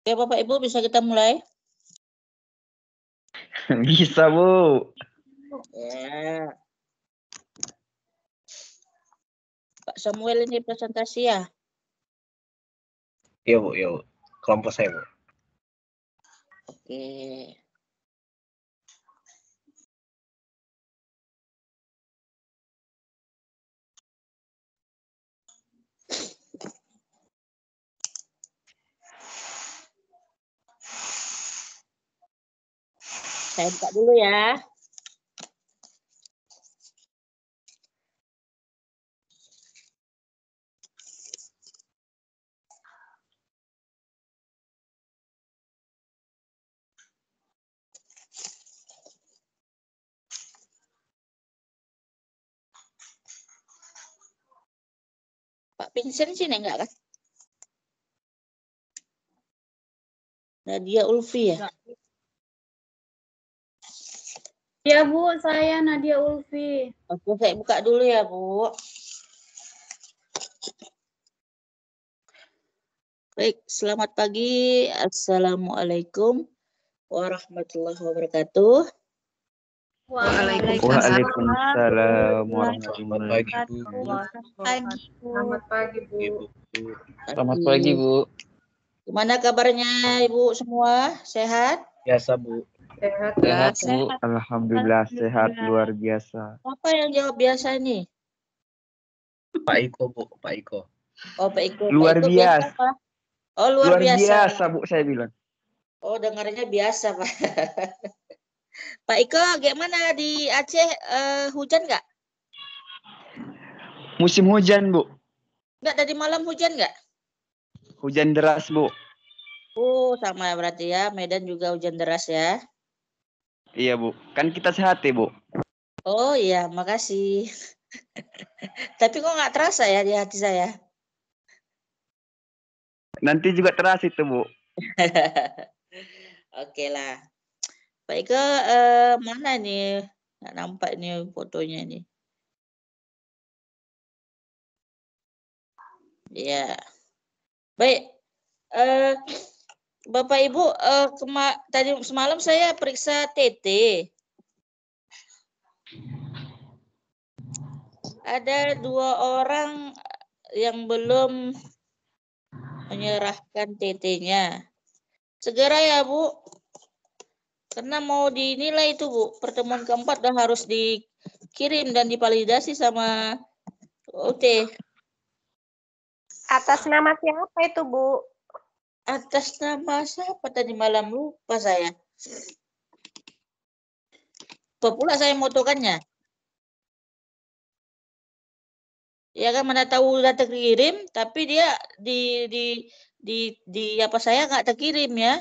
Oke, Bapak Ibu bisa kita mulai? Bisa, Bu. Ya. Pak Samuel ini presentasi ya? Iya, Bu. Kelompok saya, Bu. Oke. Saya buka dulu ya. Pak Vincent sini enggak kan? Nadia Ulfi ya? Ya Bu, saya Nadia Ulfi. Oke, saya buka dulu ya Bu. Baik, selamat pagi. Assalamualaikum warahmatullahi wabarakatuh. Waalaikumsalam Selamat warahmatullahi pagi, Bu. Selamat pagi Bu. Ibu. Selamat pagi, Bu. Gimana kabarnya Ibu semua? Sehat? Biasa, Bu. Sehat Sehat, ya. Bu. Alhamdulillah sehat luar biasa. Apa yang jawab biasa nih? Pak Iko, Bu. Pak Iko. Oh, Pak Iko. Luar Pak Iko biasa. apa? Oh, luar biasa. Bu, saya bilang. Oh, dengarnya biasa, Pak. Pak Iko, gimana di Aceh hujan nggak? Musim hujan, Bu. Nggak, tadi malam hujan nggak? Hujan deras, Bu. Oh, sama berarti ya. Medan juga hujan deras ya. Iya, Bu. Kan kita sehat ya, Bu. Oh iya, makasih. Tapi kok nggak terasa ya di hati saya? Nanti juga terasa itu, Bu. Oke lah. Pak Iko, mana nih? Nggak nampak nih fotonya nih. Ya. Baik. Bapak Ibu, tadi semalam saya periksa TT. Ada 2 orang yang belum menyerahkan TT-nya. Segera ya, Bu. Karena mau dinilai itu, Bu. Pertemuan keempat udah harus dikirim dan divalidasi sama OT. Atas nama siapa itu, Bu? Atas nama siapa tadi malam lupa saya. Apa pula saya motokannya? Ya kan mana tahu udah terkirim, tapi dia di apa saya nggak terkirim ya.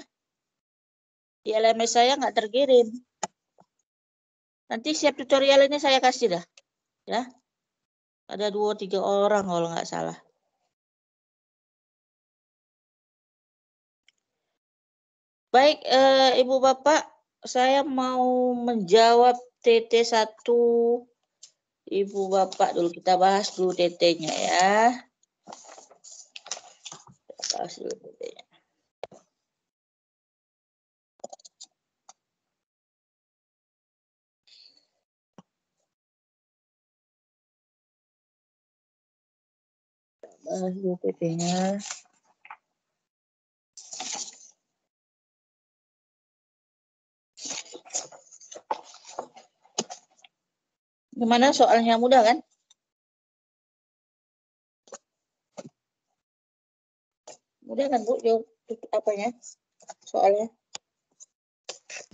Di LMS saya nggak terkirim. Nanti siap tutorial ini saya kasih dah. Ya. Ada 2-3 orang kalau nggak salah. Baik, Ibu Bapak, saya mau menjawab TT1. Ibu Bapak dulu, kita bahas dulu TT-nya ya. Kita bahas dulu TT-nya. Bahas dulu TT-nya. Gimana soalnya mudah kan? Mudah kan Bu, jawab apanya? Soalnya.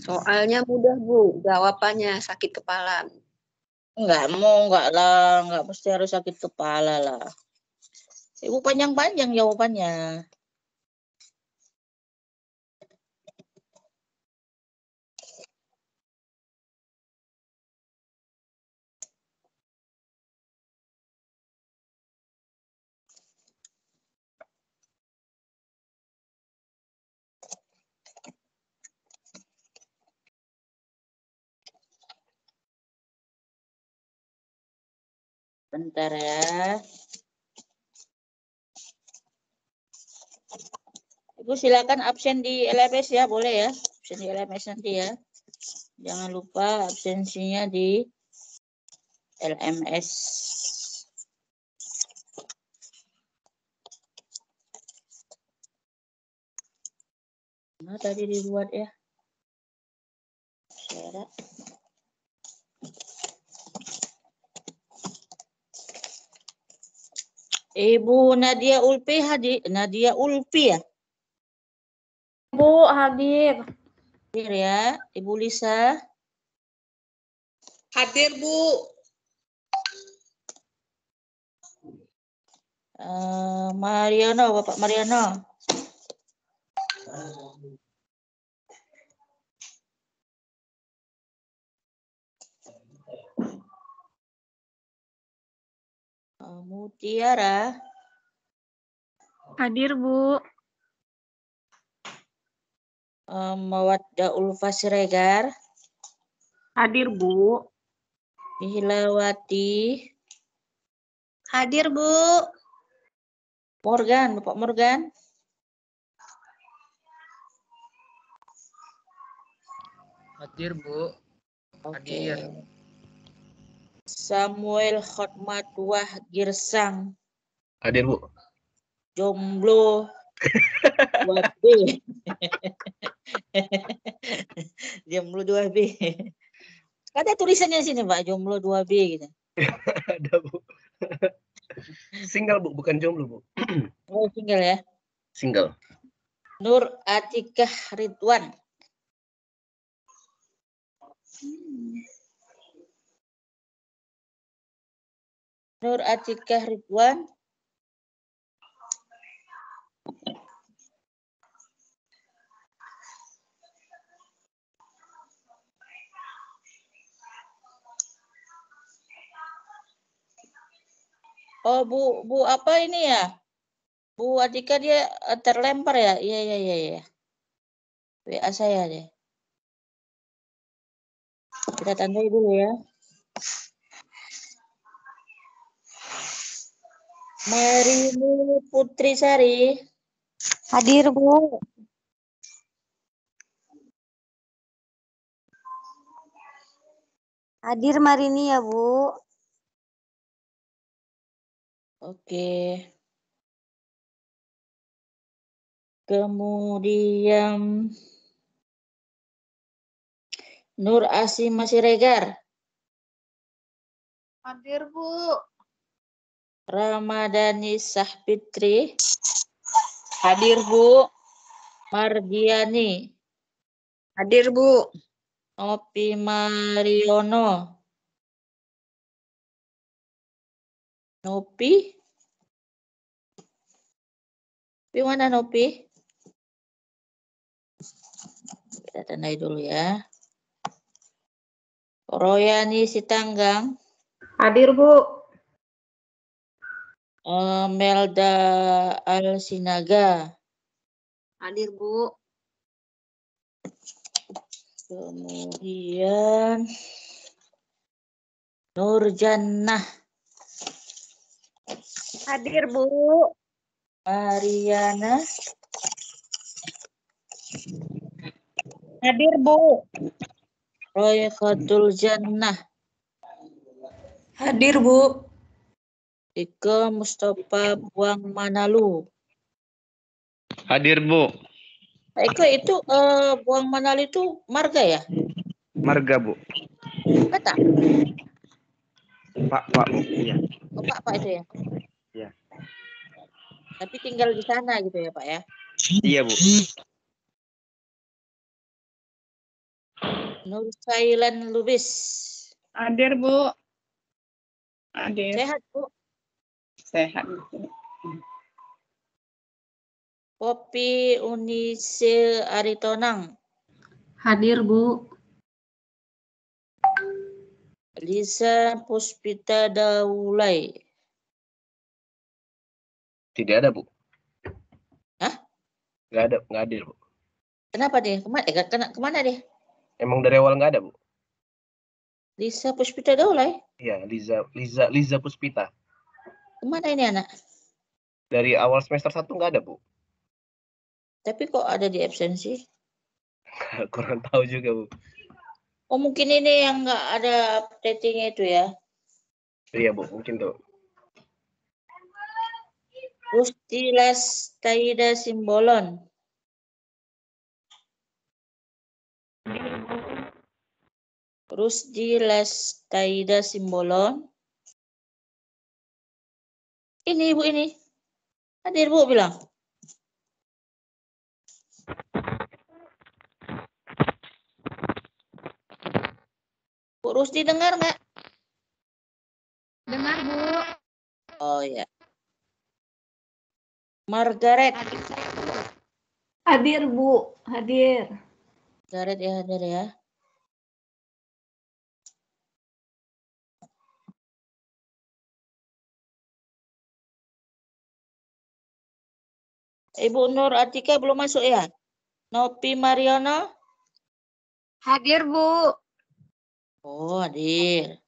Soalnya mudah, Bu. Jawabannya sakit kepala. Enggak lah, enggak mesti harus sakit kepala lah. Ibu panjang-panjang jawabannya. Bentar ya. Ibu silakan absen di LMS ya, boleh ya. Absen di LMS nanti ya. Jangan lupa absensinya di LMS. Nah, tadi dibuat ya. Share. Ibu Nadia Ulfi Nadia Ulfi ya? Bu, hadir. Hadir ya. Ibu Lisa. Hadir, Bu. Mariano, Bapak Mariano. Mutiara. Hadir, Bu. Mawadda Ulfa Siregar. Hadir, Bu. Hilawati. Hadir, Bu. Morgan, Bapak Morgan. Hadir, Bu. Hadir. Samuel Khotmatwah Girsang. Hadir, Bu. Jomblo 2B. Jomblo 2B. Ada tulisannya di sini, Pak, jomblo 2B gitu. Ada, Bu. Single, Bu, bukan jomblo, Bu. Oh, single ya. Single. Nur Atikah Ridwan. Nur Atikah Ridwan. Oh, Bu apa ini ya? Bu Atika dia terlempar ya? Iya. WA saya deh. Kita tandai dulu ya. Marini Putrisari. Hadir, Bu. Hadir Marini ya, Bu. Oke. Kemudian Nur Asim Siregar. Hadir, Bu. Ramadhani Sahpitri. Hadir, Bu. Mardiani. Hadir, Bu. Nopi Mariono. Nopi? Nopi mana Nopi? Kita tandai dulu ya. Royani Sitanggang. Hadir, Bu. Melda Alsinaga. Hadir, Bu. Kemudian Nurjannah. Hadir, Bu. Mariana. Hadir, Bu. Roy Khatul Jannah. Hadir, Bu. Ike Mustafa Buang Manalu. Hadir, Bu. Pak Ike itu Buang Manalu itu marga ya? Marga, Bu. Kata? Pak, Bu. Iya. Oh, Pak itu ya? Iya. Tapi tinggal di sana gitu ya, Pak ya? Iya, Bu. Nur Sailan Lubis. Hadir, Bu. Hadir. Sehat, Bu. Sehat. Popi Unise Aritonang. Hadir, Bu. Lisa Puspita Daulay. Tidak ada, Bu. Hah? Nggak ada, Bu. Kenapa deh? Kemana deh? Emang dari awal nggak ada, Bu? Lisa Puspita Daulay? Iya, Liza Puspita. Kemana ini anak? Dari awal semester 1 nggak ada, Bu. Tapi kok ada di absensi? Kurang tahu juga, Bu. Oh mungkin ini yang nggak ada updatingnya itu ya. Iya, Bu, mungkin tuh. Rustilas Taida Simbolon. Rusdilas Taida Simbolon. Ini Ibu ini. Hadir Bu bilang. Bu Rusdi dengar nggak? Dengar, Bu. Oh ya. Margaret. Hadir, Bu. Hadir. Margaret ya hadir ya. Ibu Nur Atika belum masuk ya? Nopi Mariono? Hadir, Bu. Oh, hadir.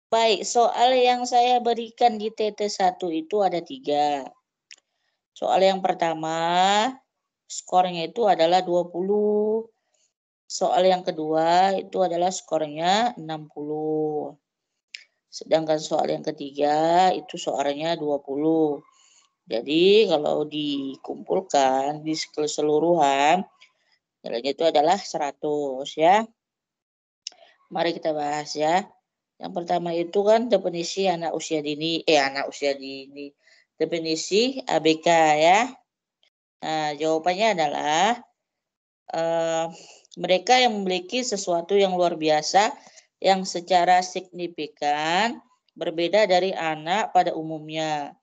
Baik, soal yang saya berikan di TT1 itu ada 3. Soal yang pertama, skornya itu adalah 20. Soal yang kedua itu adalah skornya 60. Sedangkan soal yang ketiga itu soalnya 20. Jadi kalau dikumpulkan di keseluruhan, nilainya itu adalah 100 ya. Mari kita bahas ya. Yang pertama itu kan definisi anak usia dini, definisi ABK ya. Nah, jawabannya adalah mereka yang memiliki sesuatu yang luar biasa yang secara signifikan berbeda dari anak pada umumnya.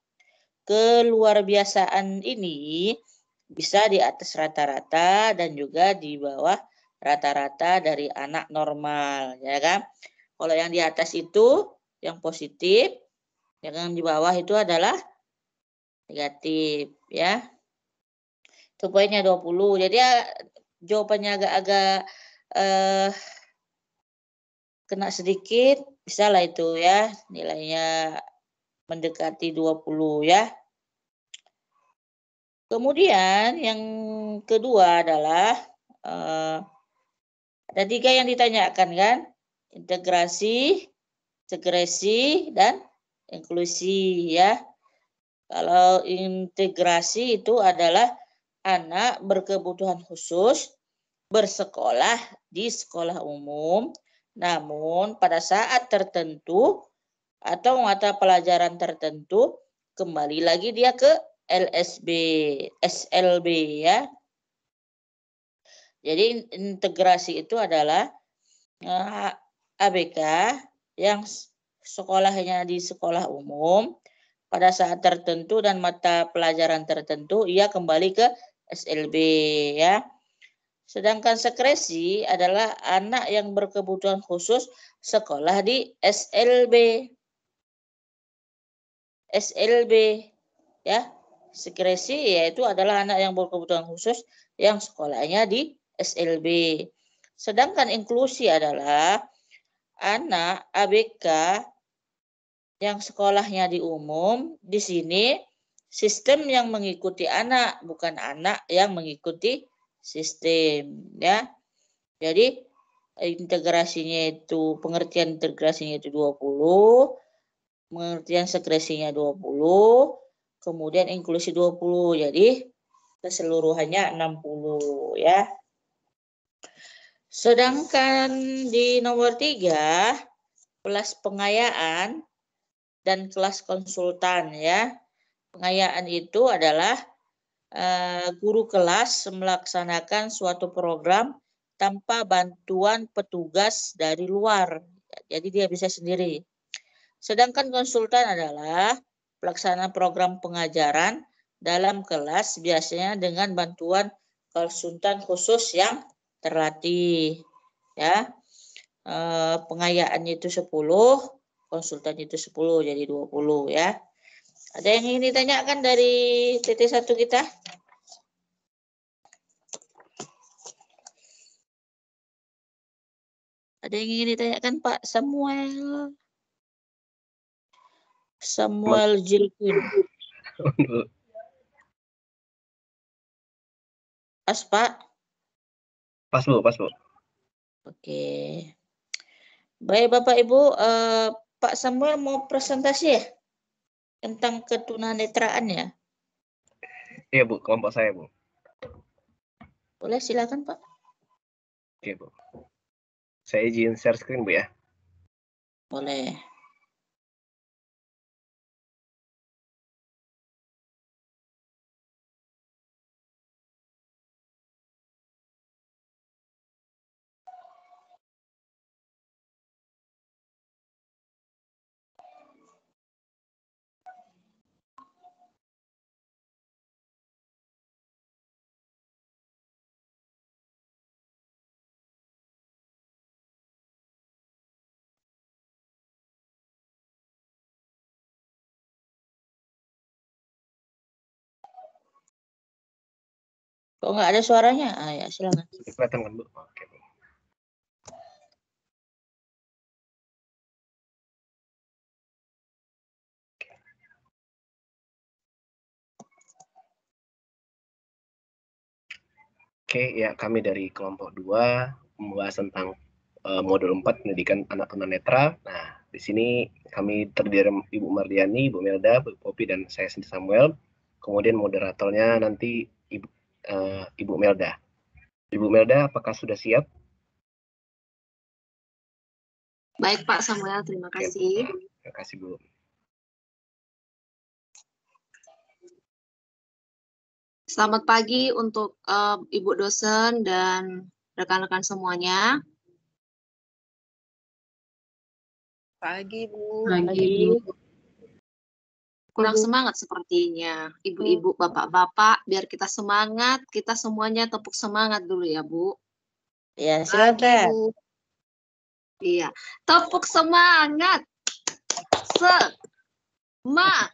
Keluarbiasaan ini bisa di atas rata-rata dan juga di bawah rata-rata dari anak normal, ya kan? Kalau yang di atas itu yang positif, yang di bawah itu adalah negatif, ya. Itu poinnya 20. Jadi ya, jawabannya agak-agak kena sedikit, bisa lah itu ya, nilainya mendekati 20 ya. Kemudian yang kedua adalah ada 3 yang ditanyakan kan, integrasi, segresi, dan inklusi ya. Kalau integrasi itu adalah anak berkebutuhan khusus bersekolah di sekolah umum, namun pada saat tertentu atau mata pelajaran tertentu kembali lagi dia ke SLB ya. Jadi integrasi itu adalah ABK yang sekolahnya di sekolah umum, pada saat tertentu dan mata pelajaran tertentu ia kembali ke SLB ya. Sedangkan sekresi adalah anak yang berkebutuhan khusus sekolah di SLB. Ya. Sekresi yaitu adalah anak yang berkebutuhan khusus yang sekolahnya di SLB. Sedangkan inklusi adalah anak ABK yang sekolahnya di umum. Di sini sistem yang mengikuti anak, bukan anak yang mengikuti sistem ya. Jadi integrasinya itu, pengertian integrasinya itu 20, pengertian sekresinya 20, kemudian inklusi 20. Jadi keseluruhannya 60 ya. Sedangkan di nomor 3, kelas pengayaan dan kelas konsultan ya. Pengayaan itu adalah guru kelas melaksanakan suatu program tanpa bantuan petugas dari luar. Jadi dia bisa sendiri. Sedangkan konsultan adalah pelaksana program pengajaran dalam kelas biasanya dengan bantuan konsultan khusus yang terlatih. Ya. Pengayaannya itu 10, konsultan itu 10, jadi 20 ya. Ada yang ingin ditanyakan dari TT1 kita? Ada yang ingin ditanyakan Pak Samuel? Samuel Jilkin. Pas Pak? Pas Bu, pas Bu. Oke. Baik Bapak Ibu, Pak Samuel mau presentasi ya? Tentang ketunanetraan ya? Iya Bu, kelompok saya Bu. Boleh silakan Pak. Oke Bu. Saya izin share screen Bu ya. Boleh. Kok nggak ada suaranya? Ya silakan. Kelihatan kan Bu? Oke Bu. Oke, ya kami dari kelompok 2 membahas tentang modul 4 pendidikan anak tunanetra. Nah, di sini kami terdiri dari Ibu Mardiani, Ibu Melda, Bu Popi, dan saya sendiri Samuel. Kemudian moderatornya nanti Ibu Melda. Ibu Melda, apakah sudah siap? Baik Pak Samuel, terima kasih. Terima kasih Bu. Selamat pagi untuk Ibu dosen dan rekan-rekan semuanya. Pagi, Bu. Pagi. Kurang semangat sepertinya. Ibu-ibu, bapak-bapak, biar kita semangat, kita semuanya tepuk semangat dulu ya Bu. Ya Pagi, silakan. Bu. Iya, tepuk semangat. Semangat.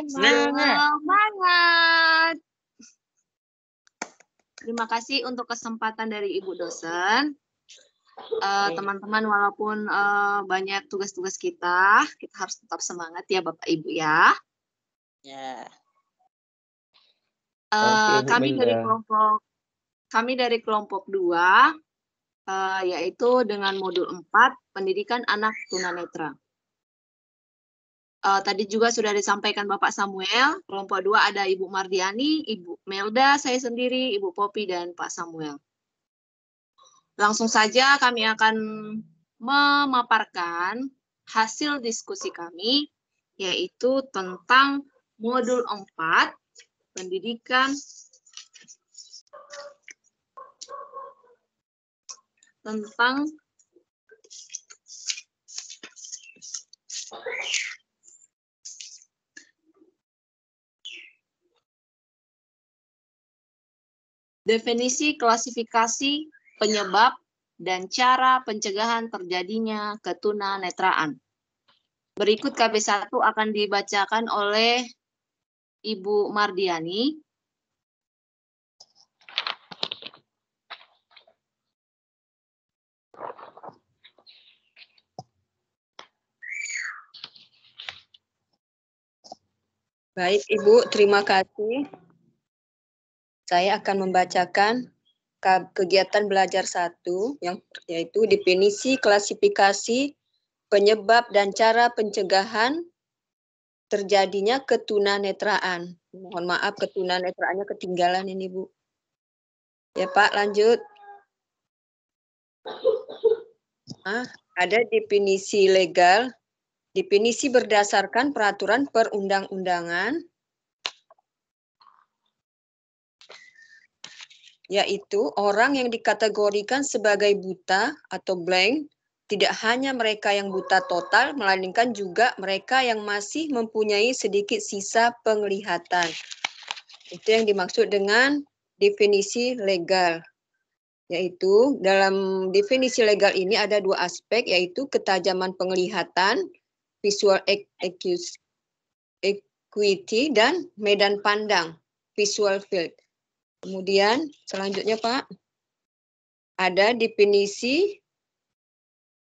Semangat. Terima kasih untuk kesempatan dari Ibu dosen. Teman-teman, walaupun banyak tugas-tugas kita harus tetap semangat ya Bapak Ibu ya. Ya. Kami dari kelompok 2, yaitu dengan modul 4 pendidikan anak tunanetra. Tadi juga sudah disampaikan Bapak Samuel, kelompok 2 ada Ibu Mardiani, Ibu Melda, saya sendiri, Ibu Popi, dan Pak Samuel. Langsung saja kami akan memaparkan hasil diskusi kami, yaitu tentang modul 4, pendidikan tentang definisi, klasifikasi, penyebab, dan cara pencegahan terjadinya ketunanetraan. Berikut KB1 akan dibacakan oleh Ibu Mardiani. Baik, Ibu, terima kasih. Saya akan membacakan kegiatan belajar 1, yaitu definisi, klasifikasi, penyebab, dan cara pencegahan terjadinya ketunanetraan. Mohon maaf, ketunanetraannya ketinggalan ini, Bu. Ya, Pak, lanjut. Ada definisi legal, definisi berdasarkan peraturan perundang-undangan, yaitu orang yang dikategorikan sebagai buta atau blind, tidak hanya mereka yang buta total, melainkan juga mereka yang masih mempunyai sedikit sisa penglihatan. Itu yang dimaksud dengan definisi legal. Yaitu dalam definisi legal ini ada dua aspek, yaitu ketajaman penglihatan, visual acuity, dan medan pandang, visual field. Kemudian selanjutnya Pak, ada definisi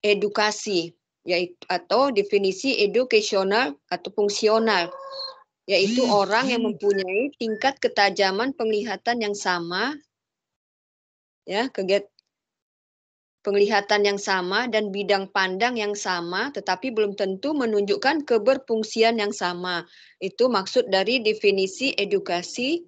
edukasi, yaitu atau definisi educational atau fungsional, yaitu orang yang mempunyai tingkat ketajaman penglihatan yang sama, ya, penglihatan yang sama dan bidang pandang yang sama, tetapi belum tentu menunjukkan keberfungsian yang sama. Itu maksud dari definisi edukasi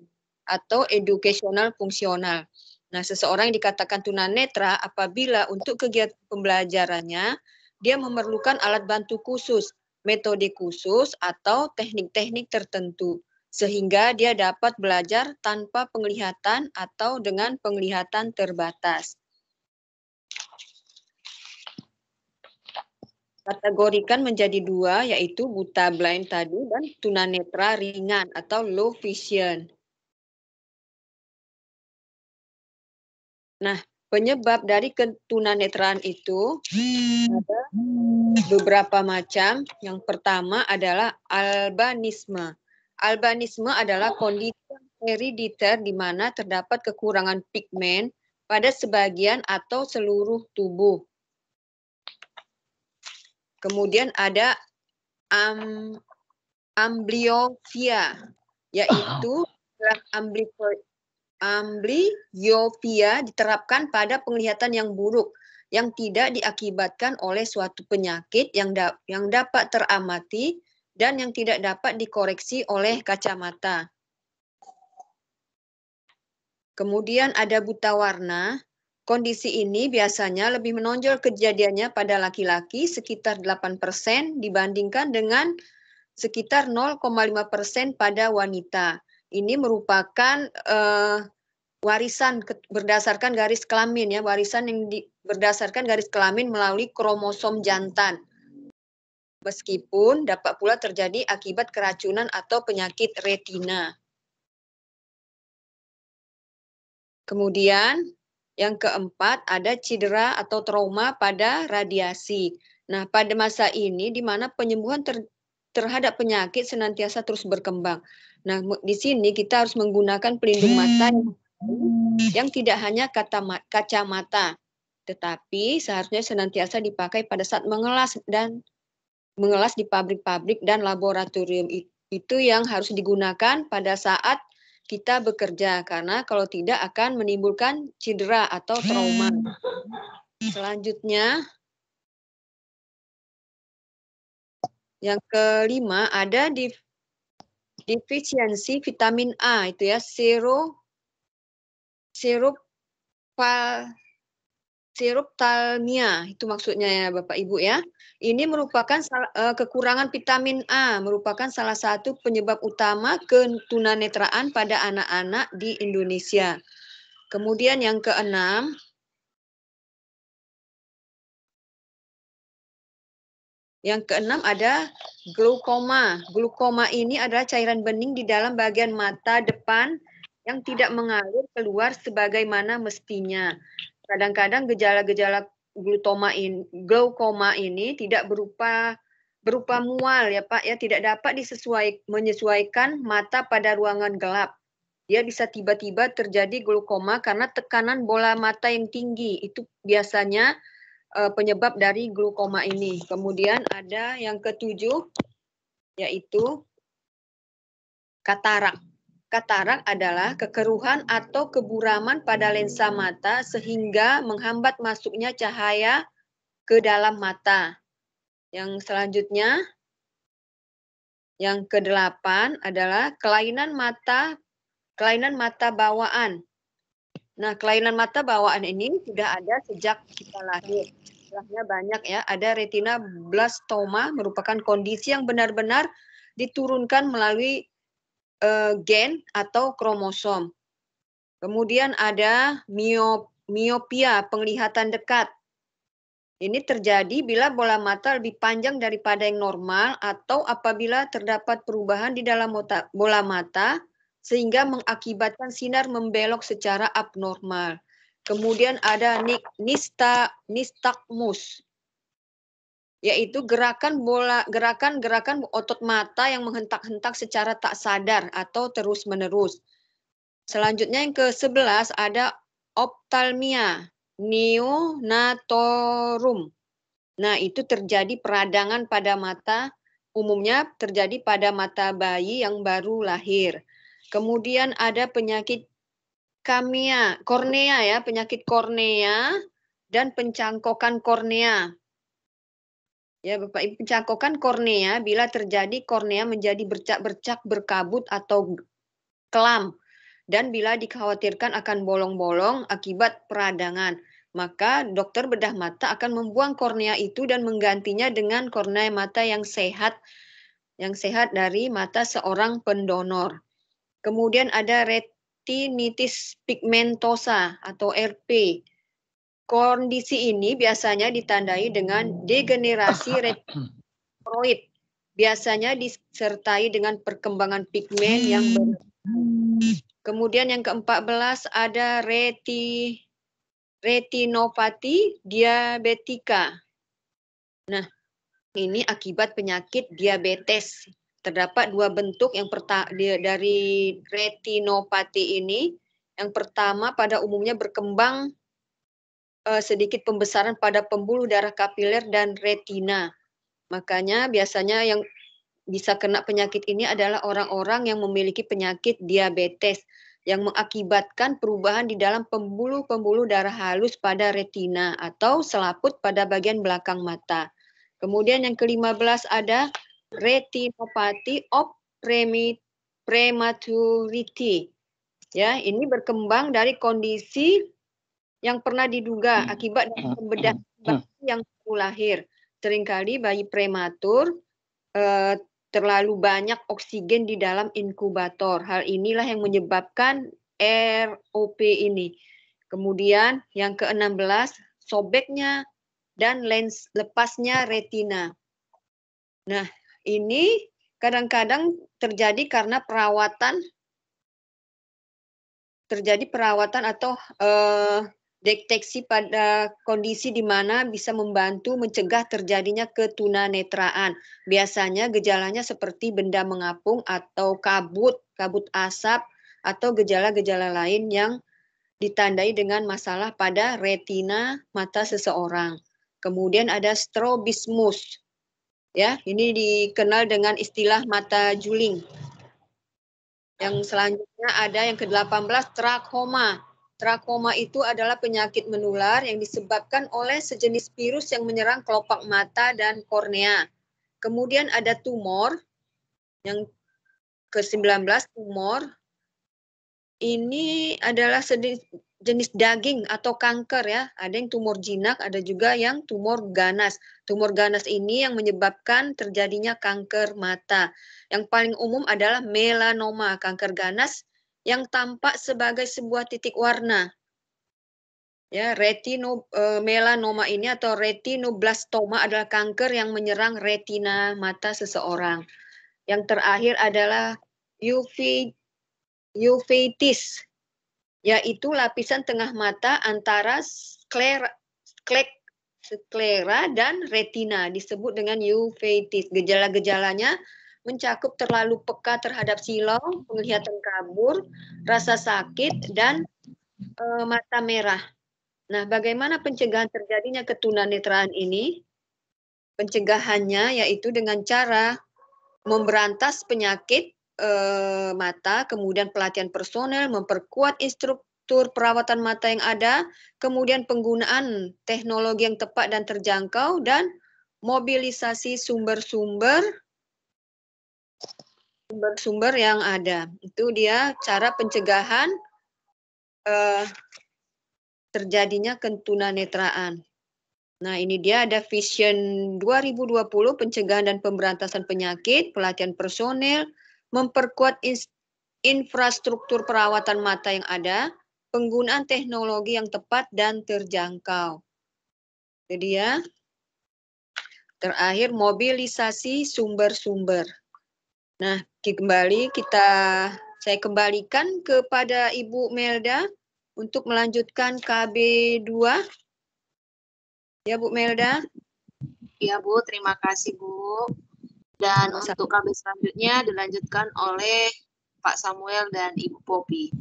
atau educational fungsional. Nah, seseorang yang dikatakan tunanetra apabila untuk kegiatan pembelajarannya dia memerlukan alat bantu khusus, metode khusus, atau teknik-teknik tertentu, sehingga dia dapat belajar tanpa penglihatan atau dengan penglihatan terbatas. Kategorikan menjadi dua, yaitu buta blind tadi dan tunanetra ringan atau low vision. Nah, penyebab dari ketunanetraan itu ada beberapa macam. Yang pertama adalah albinisme. Albinisme adalah kondisi herediter di mana terdapat kekurangan pigmen pada sebagian atau seluruh tubuh. Kemudian ada amblyopia, yaitu amblyopia diterapkan pada penglihatan yang buruk yang tidak diakibatkan oleh suatu penyakit yang dapat teramati dan yang tidak dapat dikoreksi oleh kacamata. Kemudian ada buta warna. Kondisi ini biasanya lebih menonjol kejadiannya pada laki-laki sekitar 8% dibandingkan dengan sekitar 0,5% pada wanita. Ini merupakan warisan berdasarkan garis kelamin, ya, warisan yang berdasarkan garis kelamin melalui kromosom jantan. Meskipun dapat pula terjadi akibat keracunan atau penyakit retina. Kemudian yang keempat ada cedera atau trauma pada radiasi. Nah, pada masa ini di mana penyembuhan terhadap penyakit senantiasa terus berkembang. Nah, di sini kita harus menggunakan pelindung mata yang tidak hanya kacamata, tetapi seharusnya senantiasa dipakai pada saat mengelas di pabrik-pabrik dan laboratorium. Itu yang harus digunakan pada saat kita bekerja, karena kalau tidak akan menimbulkan cedera atau trauma. Selanjutnya, yang kelima ada defisiensi vitamin A, itu ya, seruptalmia, itu maksudnya ya Bapak Ibu ya. Ini merupakan kekurangan vitamin A, merupakan salah satu penyebab utama ketunanetraan pada anak-anak di Indonesia. Kemudian yang keenam, ada glaukoma. Glaukoma ini adalah cairan bening di dalam bagian mata depan yang tidak mengalir keluar sebagaimana mestinya. Kadang-kadang gejala-gejala glaukoma ini tidak berupa mual ya Pak, ya, tidak dapat menyesuaikan mata pada ruangan gelap. Dia bisa tiba-tiba terjadi glaukoma karena tekanan bola mata yang tinggi. Itu biasanya penyebab dari glaukoma ini. Kemudian ada yang ketujuh, yaitu katarak. Katarak adalah kekeruhan atau keburaman pada lensa mata sehingga menghambat masuknya cahaya ke dalam mata. Yang selanjutnya, yang kedelapan adalah kelainan mata bawaan. Nah, kelainan mata bawaan ini sudah ada sejak kita lahir. Jumlahnya banyak ya. Ada retinoblastoma, merupakan kondisi yang benar-benar diturunkan melalui gen atau kromosom. Kemudian ada miopia, penglihatan dekat. Ini terjadi bila bola mata lebih panjang daripada yang normal atau apabila terdapat perubahan di dalam bola mata sehingga mengakibatkan sinar membelok secara abnormal. Kemudian ada nystagmus, yaitu gerakan otot mata yang menghentak-hentak secara tak sadar atau terus-menerus. Selanjutnya yang ke-11 ada ophthalmia neonatorum. Nah, itu terjadi peradangan pada mata, umumnya terjadi pada mata bayi yang baru lahir. Kemudian ada penyakit kornea ya, penyakit kornea dan pencangkokan kornea. Ya, Bapak Ibu, pencangkokan kornea bila terjadi kornea menjadi bercak-bercak, berkabut atau kelam, dan bila dikhawatirkan akan bolong-bolong akibat peradangan, maka dokter bedah mata akan membuang kornea itu dan menggantinya dengan kornea mata yang sehat dari mata seorang pendonor. Kemudian ada retinitis pigmentosa atau RP. Kondisi ini biasanya ditandai dengan degenerasi retinoid. Biasanya disertai dengan perkembangan pigmen yang Kemudian yang ke-14 ada retinopati diabetika. Nah, ini akibat penyakit diabetes. Terdapat dua bentuk yang dari retinopati ini. Yang pertama pada umumnya berkembang sedikit pembesaran pada pembuluh darah kapiler dan retina. Makanya biasanya yang bisa kena penyakit ini adalah orang-orang yang memiliki penyakit diabetes yang mengakibatkan perubahan di dalam pembuluh-pembuluh darah halus pada retina atau selaput pada bagian belakang mata. Kemudian yang ke-15 ada retinopathy of prematurity. Ya, ini berkembang dari kondisi yang pernah diduga akibat dari pembedahan bayi yang baru lahir. Seringkali bayi prematur terlalu banyak oksigen di dalam inkubator. Hal inilah yang menyebabkan ROP ini. Kemudian yang ke-16, sobeknya dan lepasnya retina. Nah, ini kadang-kadang terjadi karena perawatan atau deteksi pada kondisi di mana bisa membantu mencegah terjadinya ketunanetraan. Biasanya gejalanya seperti benda mengapung atau kabut asap, atau gejala-gejala lain yang ditandai dengan masalah pada retina mata seseorang. Kemudian ada strabismus. Ya, ini dikenal dengan istilah mata juling. Yang selanjutnya ada yang ke-18 trakoma. Trakoma itu adalah penyakit menular yang disebabkan oleh sejenis virus yang menyerang kelopak mata dan kornea. Kemudian ada tumor, yang ke-19 tumor. Ini adalah jenis daging atau kanker ya. Ada yang tumor jinak, ada juga yang tumor ganas. Tumor ganas ini yang menyebabkan terjadinya kanker mata. Yang paling umum adalah melanoma, kanker ganas yang tampak sebagai sebuah titik warna. Ya, melanoma ini atau retinoblastoma adalah kanker yang menyerang retina mata seseorang. Yang terakhir adalah uveitis, yaitu lapisan tengah mata antara sklera dan retina, disebut dengan uveitis. Gejala-gejalanya mencakup terlalu peka terhadap silau, penglihatan kabur, rasa sakit, dan mata merah. Nah, bagaimana pencegahan terjadinya ketunanetraan ini? Pencegahannya yaitu dengan cara memberantas penyakit mata, kemudian pelatihan personel, memperkuat instruktur perawatan mata yang ada, kemudian penggunaan teknologi yang tepat dan terjangkau, dan mobilisasi sumber-sumber yang ada. Itu dia cara pencegahan terjadinya ketunanetraan. Nah, ini dia ada Vision 2020, pencegahan dan pemberantasan penyakit, pelatihan personel, memperkuat infrastruktur perawatan mata yang ada, penggunaan teknologi yang tepat dan terjangkau. Jadi ya, terakhir mobilisasi sumber-sumber. Nah, kembali kita Saya kembalikan kepada Ibu Melda untuk melanjutkan KB 2. Ya, Bu Melda. Ya, Bu. Terima kasih, Bu. Dan untuk KB selanjutnya dilanjutkan oleh Pak Samuel dan Ibu Popi.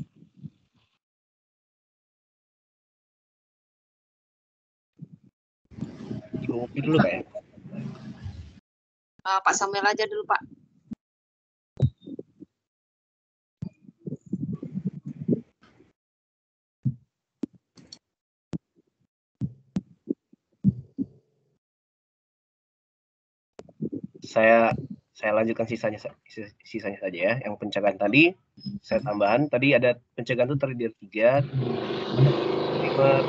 Ibu Popi dulu, Pak ya? Pak Samuel aja dulu, Pak. Saya lanjutkan sisanya saja ya. Yang pencegahan tadi saya tambahan, tadi ada pencegahan itu terdiri dari 3, primer,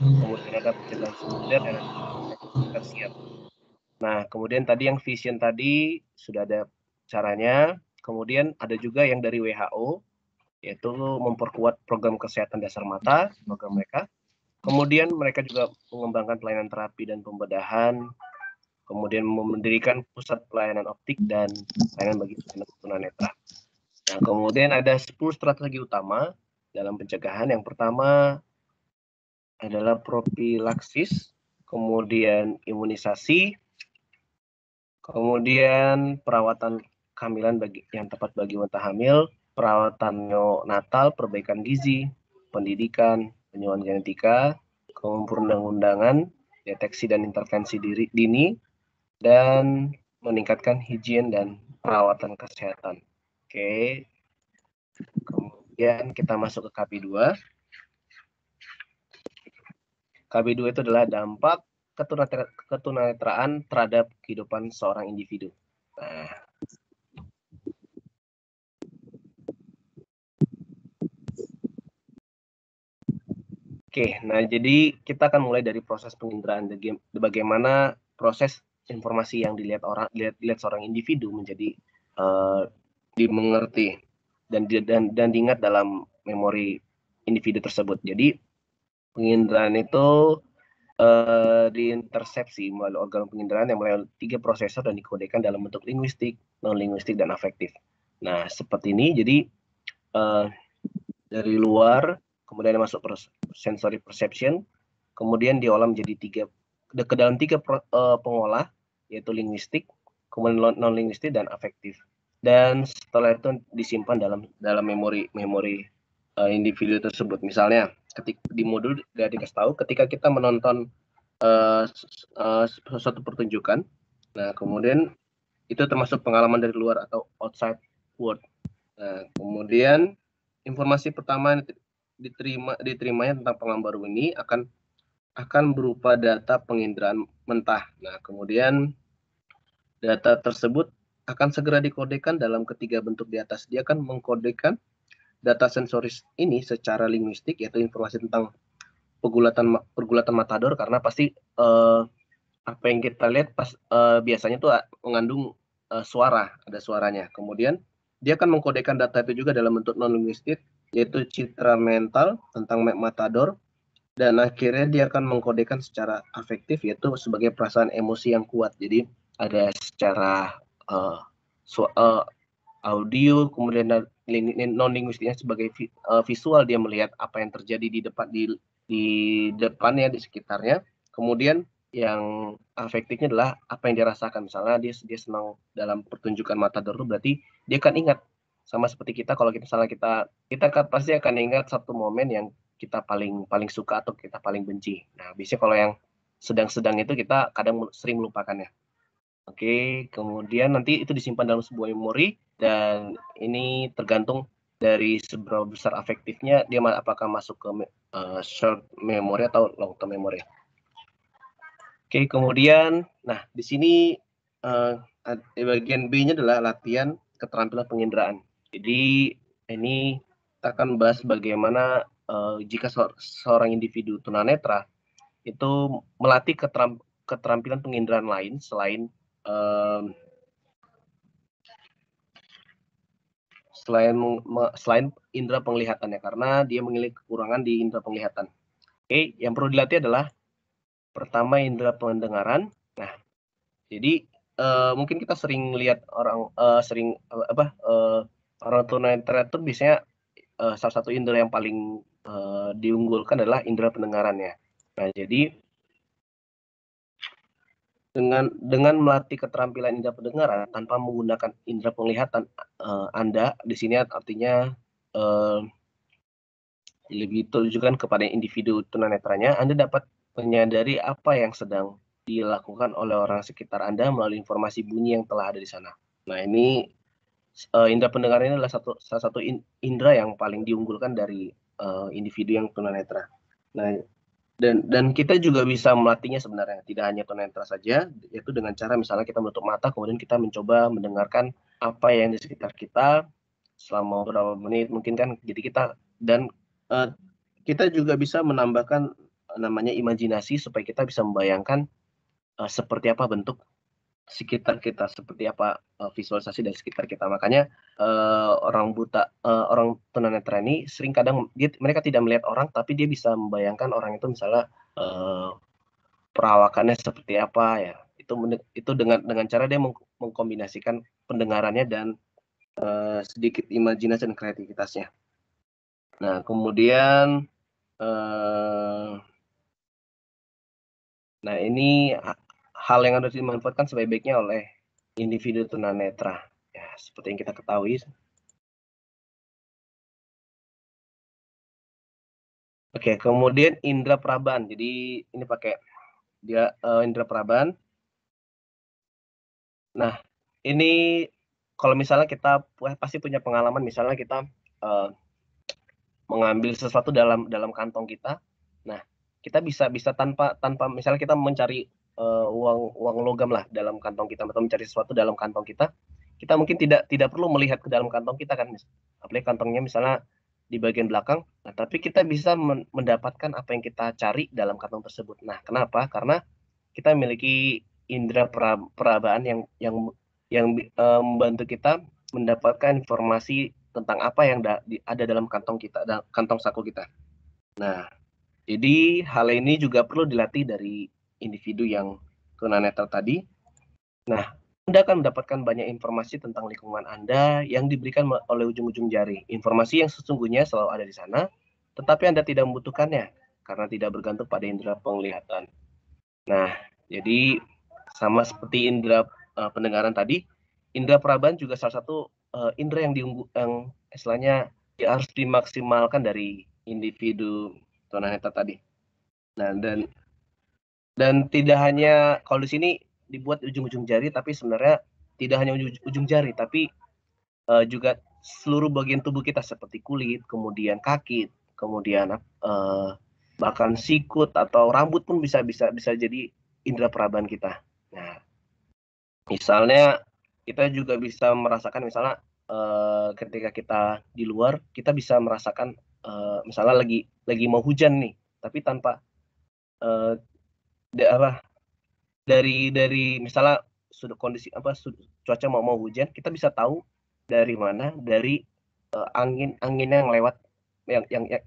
kemudian ada pencegahan sekunder dan tersier. Nah, kemudian tadi yang vision tadi sudah ada caranya. Kemudian ada juga yang dari WHO, yaitu memperkuat program kesehatan dasar mata, program mereka. Kemudian mereka juga mengembangkan pelayanan terapi dan pembedahan, kemudian mendirikan pusat pelayanan optik dan pelayanan bagi tunanetra. Nah, kemudian ada 10 strategi utama dalam pencegahan. Yang pertama adalah profilaksis, kemudian imunisasi, kemudian perawatan kehamilan yang tepat bagi wanita hamil, perawatan neonatal, perbaikan gizi, pendidikan, penyuluhan genetika, perundang-undangan, deteksi dan intervensi dini, dan meningkatkan higien dan perawatan kesehatan. Oke. Kemudian kita masuk ke KB2. KB2 itu adalah dampak ketunanetraan terhadap kehidupan seorang individu. Nah, oke, nah jadi kita akan mulai dari proses penginderaan, bagaimana proses informasi yang dilihat seorang individu menjadi dimengerti dan diingat dalam memori individu tersebut. Jadi penginderaan itu diintersepsi melalui organ penginderaan yang melalui 3 prosesor dan dikodekan dalam bentuk linguistik, non-linguistik, dan afektif. Nah, seperti ini. Jadi dari luar, kemudian masuk sensory perception, kemudian diolah menjadi ke dalam 3 pengolah, yaitu linguistik, kemudian non-linguistik, dan afektif. Dan setelah itu disimpan dalam memori individu tersebut. Misalnya, ketika di modul sudah dikasih tahu, ketika kita menonton suatu pertunjukan, nah kemudian itu termasuk pengalaman dari luar atau outside world. Nah, kemudian informasi pertama yang diterimanya tentang pengalaman baru ini akan berupa data penginderaan mentah. Nah, kemudian data tersebut akan segera dikodekan dalam ketiga bentuk di atas. Dia akan mengkodekan data sensoris ini secara linguistik, yaitu informasi tentang pergulatan matador, karena pasti apa yang kita lihat biasanya itu mengandung suara, ada suaranya. Kemudian dia akan mengkodekan data itu juga dalam bentuk non-linguistik, yaitu citra mental tentang matador, dan akhirnya dia akan mengkodekan secara afektif, yaitu sebagai perasaan emosi yang kuat. Jadi ada secara audio, kemudian non-linguistiknya sebagai visual, dia melihat apa yang terjadi di depannya, di sekitarnya. Kemudian yang afektifnya adalah apa yang dirasakan. Misalnya dia senang dalam pertunjukan matador, berarti dia akan ingat, sama seperti kita, kalau misalnya kita kan pasti akan ingat satu momen yang kita paling suka atau kita paling benci. Nah, biasanya kalau yang sedang-sedang itu kita kadang sering melupakannya. Oke, kemudian nanti itu disimpan dalam sebuah memori, dan ini tergantung dari seberapa besar afektifnya, dia apakah masuk ke short memory atau long term memory. Oke, kemudian, nah di sini bagian B-nya adalah latihan keterampilan penginderaan. Jadi ini kita akan bahas bagaimana jika seorang individu tunanetra itu melatih keterampilan penginderaan lain selain indera penglihatannya, karena dia memiliki kekurangan di indera penglihatan. Oke, yang perlu dilatih adalah pertama indera pendengaran. Nah, jadi mungkin kita sering lihat orang orang tunanetra itu biasanya salah satu indera yang paling diunggulkan adalah indera pendengarannya. Nah, jadi dengan melatih keterampilan indera pendengaran tanpa menggunakan indera penglihatan Anda, di sini artinya lebih ditujukan kepada individu tunanetranya, Anda dapat menyadari apa yang sedang dilakukan oleh orang sekitar Anda melalui informasi bunyi yang telah ada di sana. Nah, ini indera pendengaran ini adalah salah satu indera yang paling diunggulkan dari individu yang tunanetra. Nah, dan kita juga bisa melatihnya sebenarnya, tidak hanya tunanetra saja, yaitu dengan cara misalnya kita menutup mata, kemudian kita mencoba mendengarkan apa yang di sekitar kita selama beberapa menit mungkin kan. Jadi kita juga bisa menambahkan namanya imajinasi supaya kita bisa membayangkan seperti apa bentuk sekitar kita, seperti apa visualisasi dari sekitar kita. Makanya orang tunanetra ini sering kadang mereka tidak melihat orang, tapi dia bisa membayangkan orang itu misalnya perawakannya seperti apa ya. Itu dengan cara dia mengkombinasikan pendengarannya dan sedikit imajinasi dan kreativitasnya. Nah, kemudian nah ini hal yang harus dimanfaatkan sebaik-baiknya oleh individu tunanetra. Ya, seperti yang kita ketahui. Oke, kemudian indera perabaan. Jadi ini pakai dia indera perabaan. Nah, ini kalau misalnya kita pasti punya pengalaman, misalnya kita mengambil sesuatu dalam kantong kita. Nah, kita bisa tanpa misalnya kita mencari uang logam lah dalam kantong kita, atau mencari sesuatu dalam kantong kita mungkin tidak perlu melihat ke dalam kantong kita kan, apalagi kantongnya misalnya di bagian belakang. Nah, tapi kita bisa mendapatkan apa yang kita cari dalam kantong tersebut. Nah, kenapa? Karena kita memiliki indera perabaan yang membantu kita mendapatkan informasi tentang apa yang ada dalam kantong kita, kantong saku kita. Nah, jadi hal ini juga perlu dilatih dari individu yang tunanetra tadi. Nah, Anda akan mendapatkan banyak informasi tentang lingkungan Anda yang diberikan oleh ujung-ujung jari. Informasi yang sesungguhnya selalu ada di sana, tetapi Anda tidak membutuhkannya karena tidak bergantung pada indera penglihatan. Nah, jadi sama seperti indera pendengaran tadi, indera perabaan juga salah satu indera yang istilahnya harus dimaksimalkan dari individu tunanetra tadi. Nah, dan tidak hanya kalau di sini dibuat ujung-ujung jari, tapi sebenarnya tidak hanya ujung jari, tapi juga seluruh bagian tubuh kita seperti kulit, kemudian kaki, kemudian bahkan sikut atau rambut pun bisa jadi indera perabaan kita. Nah, misalnya kita juga bisa merasakan misalnya ketika kita di luar, kita bisa merasakan misalnya lagi mau hujan nih, tapi tanpa dari misalnya kondisi cuaca mau hujan, kita bisa tahu dari mana, dari angin yang lewat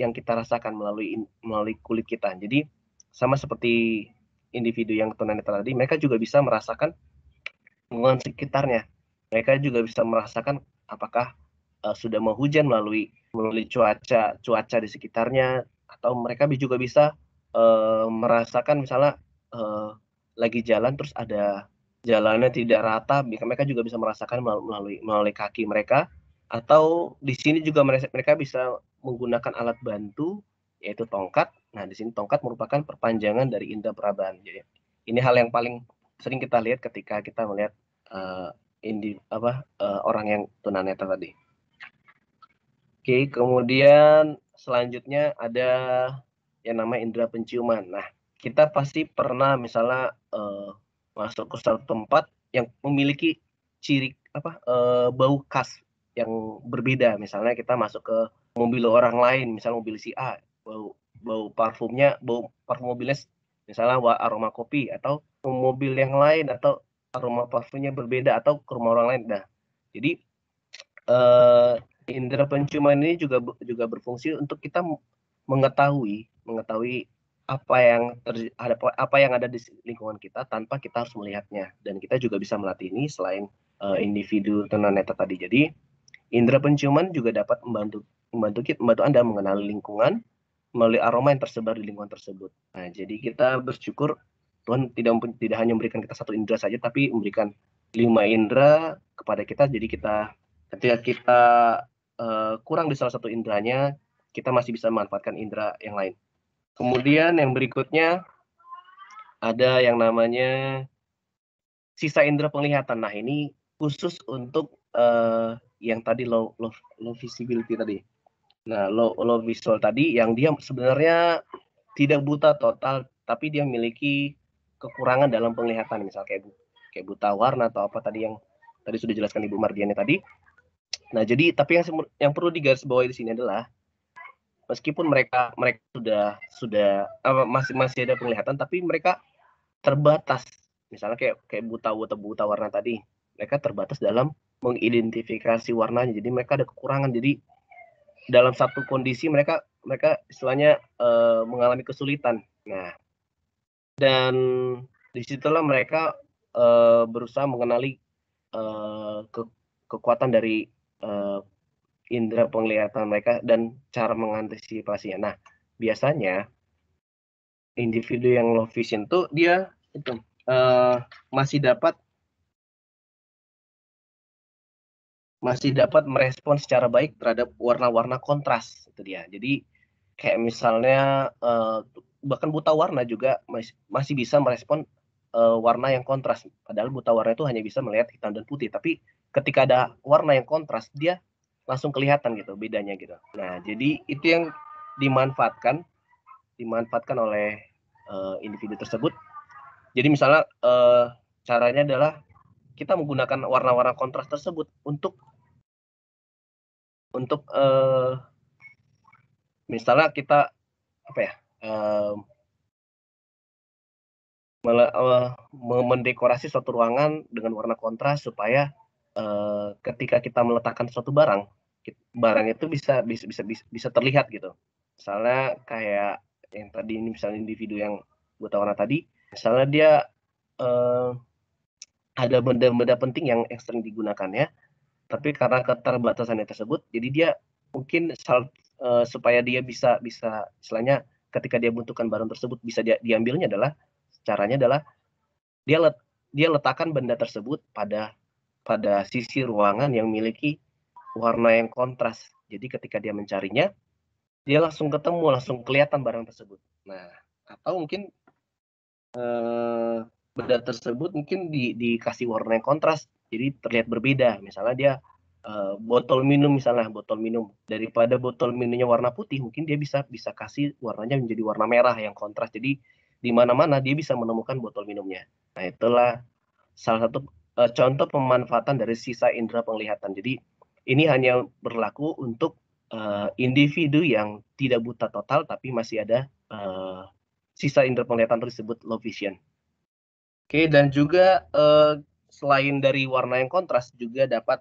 yang kita rasakan melalui kulit kita. Jadi sama seperti individu yang tunanetra tadi, mereka juga bisa merasakan lingkungan sekitarnya. Mereka juga bisa merasakan apakah sudah mau hujan melalui cuaca di sekitarnya, atau mereka juga bisa merasakan misalnya lagi jalan terus ada jalannya tidak rata, mereka juga bisa merasakan melalui kaki mereka. Atau di sini juga mereka bisa menggunakan alat bantu yaitu tongkat. Nah, di sini tongkat merupakan perpanjangan dari indera perabaan. Jadi ini hal yang paling sering kita lihat ketika kita melihat orang yang tunanetra tadi. Oke, kemudian selanjutnya ada yang namanya indera penciuman. Nah, kita pasti pernah misalnya masuk ke suatu tempat yang memiliki ciri bau khas yang berbeda. Misalnya kita masuk ke mobil orang lain, misalnya mobil si A, bau parfum mobilnya misalnya aroma kopi, atau mobil yang lain atau aroma parfumnya berbeda, atau ke rumah orang lain. Nah, jadi indera penciuman ini juga berfungsi untuk kita mengetahui apa yang ada di lingkungan kita tanpa kita harus melihatnya. Dan kita juga bisa melatih ini selain individu tunanetra tadi. Jadi Indera penciuman juga dapat membantu Anda mengenali lingkungan melalui aroma yang tersebar di lingkungan tersebut. Nah, jadi kita bersyukur Tuhan tidak hanya memberikan kita satu indera saja, tapi memberikan 5 indera kepada kita. Jadi ketika kita kurang di salah satu inderanya, kita masih bisa memanfaatkan indera yang lain. Kemudian yang berikutnya ada yang namanya sisa indera penglihatan. Nah, ini khusus untuk yang tadi low visibility tadi. Nah, low visual tadi yang dia sebenarnya tidak buta total, tapi dia memiliki kekurangan dalam penglihatan, misal kayak buta warna atau apa tadi yang tadi sudah dijelaskan Ibu Mardiani tadi. Nah, jadi tapi yang perlu digarisbawahi di sini adalah meskipun mereka sudah masih ada penglihatan, tapi mereka terbatas. Misalnya kayak buta warna tadi, mereka terbatas dalam mengidentifikasi warnanya. Jadi mereka ada kekurangan. Jadi dalam satu kondisi mereka istilahnya mengalami kesulitan. Nah, dan disitulah mereka berusaha mengenali kekuatan dari indera penglihatan mereka dan cara mengantisipasinya. Nah, biasanya individu yang low vision tuh dia masih dapat merespon secara baik terhadap warna-warna kontras, itu dia. Jadi kayak misalnya bahkan buta warna juga masih bisa merespon warna yang kontras. Padahal buta warna itu hanya bisa melihat hitam dan putih, tapi ketika ada warna yang kontras dia langsung kelihatan gitu bedanya gitu. Nah, jadi itu yang dimanfaatkan oleh individu tersebut. Jadi misalnya caranya adalah kita menggunakan warna-warna kontras tersebut untuk misalnya kita mendekorasi suatu ruangan dengan warna kontras supaya ketika kita meletakkan suatu barang itu bisa terlihat gitu. Misalnya kayak yang tadi ini, misalnya individu yang buta warna tadi, misalnya dia ada benda-benda penting yang sering digunakannya, tapi karena keterbatasannya tersebut, jadi dia mungkin supaya dia bisa istilahnya ketika dia membutuhkan barang tersebut bisa diambilnya adalah caranya adalah dia letakkan benda tersebut pada sisi ruangan yang memiliki warna yang kontras. Jadi ketika dia mencarinya, dia langsung ketemu, langsung kelihatan barang tersebut. Nah, atau mungkin benda tersebut mungkin dikasih warna yang kontras, jadi terlihat berbeda. Misalnya dia botol minum, daripada botol minumnya warna putih, mungkin dia bisa kasih warnanya menjadi warna merah yang kontras. Jadi di mana-mana dia bisa menemukan botol minumnya. Nah, itulah salah satu contoh pemanfaatan dari sisa indera penglihatan. Jadi ini hanya berlaku untuk individu yang tidak buta total tapi masih ada sisa indera penglihatan tersebut low vision. Oke, dan juga selain dari warna yang kontras juga dapat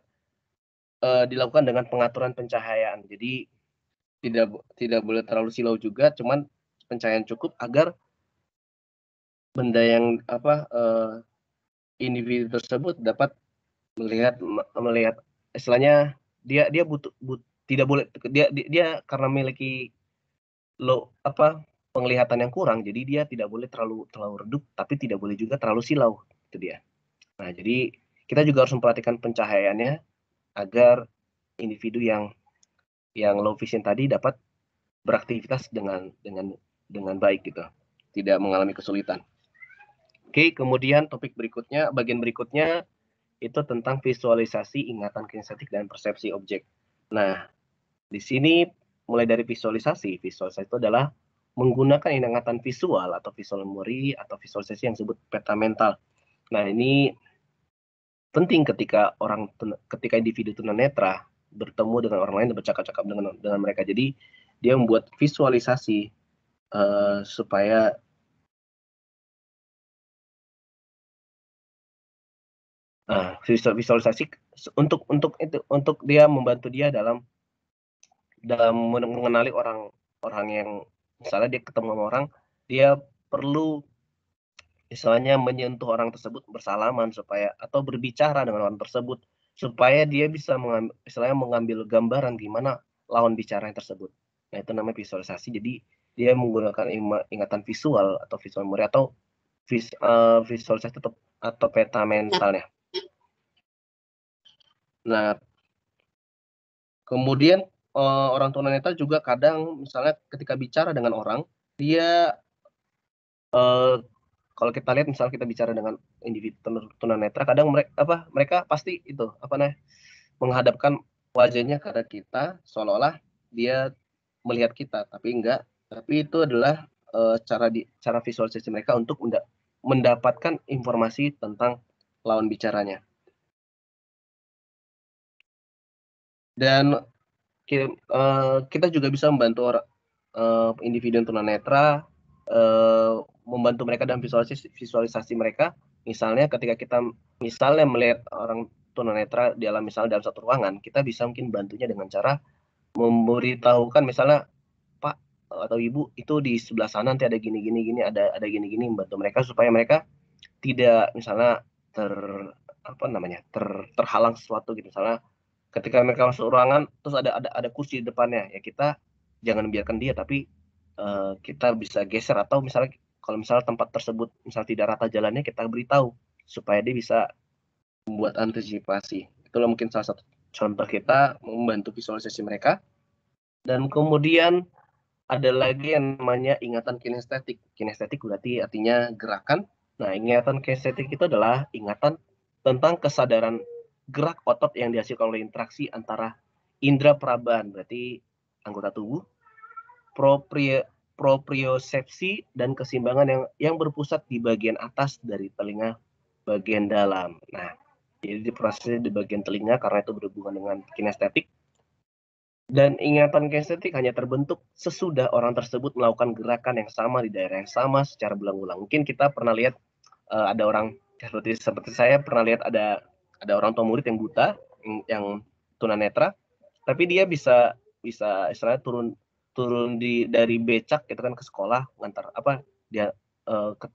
dilakukan dengan pengaturan pencahayaan. Jadi tidak boleh terlalu silau juga, cuman pencahayaan cukup agar benda yang individu tersebut dapat melihat istilahnya dia tidak boleh dia karena memiliki penglihatan yang kurang, jadi dia tidak boleh terlalu redup tapi tidak boleh juga terlalu silau, itu dia. Nah, jadi kita juga harus memperhatikan pencahayaannya agar individu yang low vision tadi dapat beraktivitas dengan baik gitu, tidak mengalami kesulitan. Oke, kemudian bagian berikutnya itu tentang visualisasi ingatan kinestetik dan persepsi objek. Nah, di sini mulai dari visualisasi itu adalah menggunakan ingatan visual atau visual memory atau visualisasi yang disebut peta mental. Nah, ini penting ketika individu tunanetra bertemu dengan orang lain dan bercakap-cakap dengan mereka. Jadi dia membuat visualisasi supaya visualisasi untuk dia membantu dia dalam mengenali orang yang misalnya dia ketemu sama orang, dia perlu misalnya menyentuh orang tersebut bersalaman atau berbicara dengan orang tersebut supaya dia bisa mengambil gambaran gimana lawan bicara tersebut. Nah, itu namanya visualisasi. Jadi dia menggunakan ingatan visual atau visual memory atau visualisasi atau peta mentalnya. Nah, kemudian orang tunanetra juga kadang misalnya ketika bicara dengan orang, dia kalau kita lihat misalnya kita bicara dengan individu tunanetra, kadang mereka pasti itu menghadapkan wajahnya ke kita seolah-olah dia melihat kita, tapi enggak. Tapi itu adalah cara visualisasi mereka untuk mendapatkan informasi tentang lawan bicaranya. Dan kita juga bisa membantu individu tunanetra, membantu mereka dalam visualisasi mereka. Misalnya ketika kita melihat orang tunanetra dalam satu ruangan, kita bisa mungkin bantunya dengan cara memberitahukan misalnya, Pak atau Ibu itu di sebelah sana nanti ada gini ada gini membantu mereka supaya mereka tidak misalnya terhalang sesuatu gitu. Misalnya ketika mereka masuk ruangan terus ada kursi di depannya, ya kita jangan biarkan dia, tapi kita bisa geser, atau misalnya kalau misalnya tempat tersebut misalnya tidak rata jalannya, kita beritahu supaya dia bisa membuat antisipasi. Itulah mungkin salah satu contoh kita membantu visualisasi mereka. Dan kemudian ada lagi yang namanya ingatan kinestetik. Kinestetik berarti artinya gerakan. Nah, ingatan kinestetik itu adalah ingatan tentang kesadaran gerak otot yang dihasilkan oleh interaksi antara indera perabahan, berarti anggota tubuh, propriosepsi, dan keseimbangan yang berpusat di bagian atas dari telinga bagian dalam. Nah, jadi prosesnya di bagian telinga karena itu berhubungan dengan kinestetik. Dan ingatan kinestetik hanya terbentuk sesudah orang tersebut melakukan gerakan yang sama di daerah yang sama secara berulang-ulang. Mungkin kita pernah lihat ada orang seperti saya pernah lihat ada orang tua murid yang buta, yang tunanetra, tapi dia bisa istilahnya turun dari becak gitu kan ke sekolah, ngantar dia ke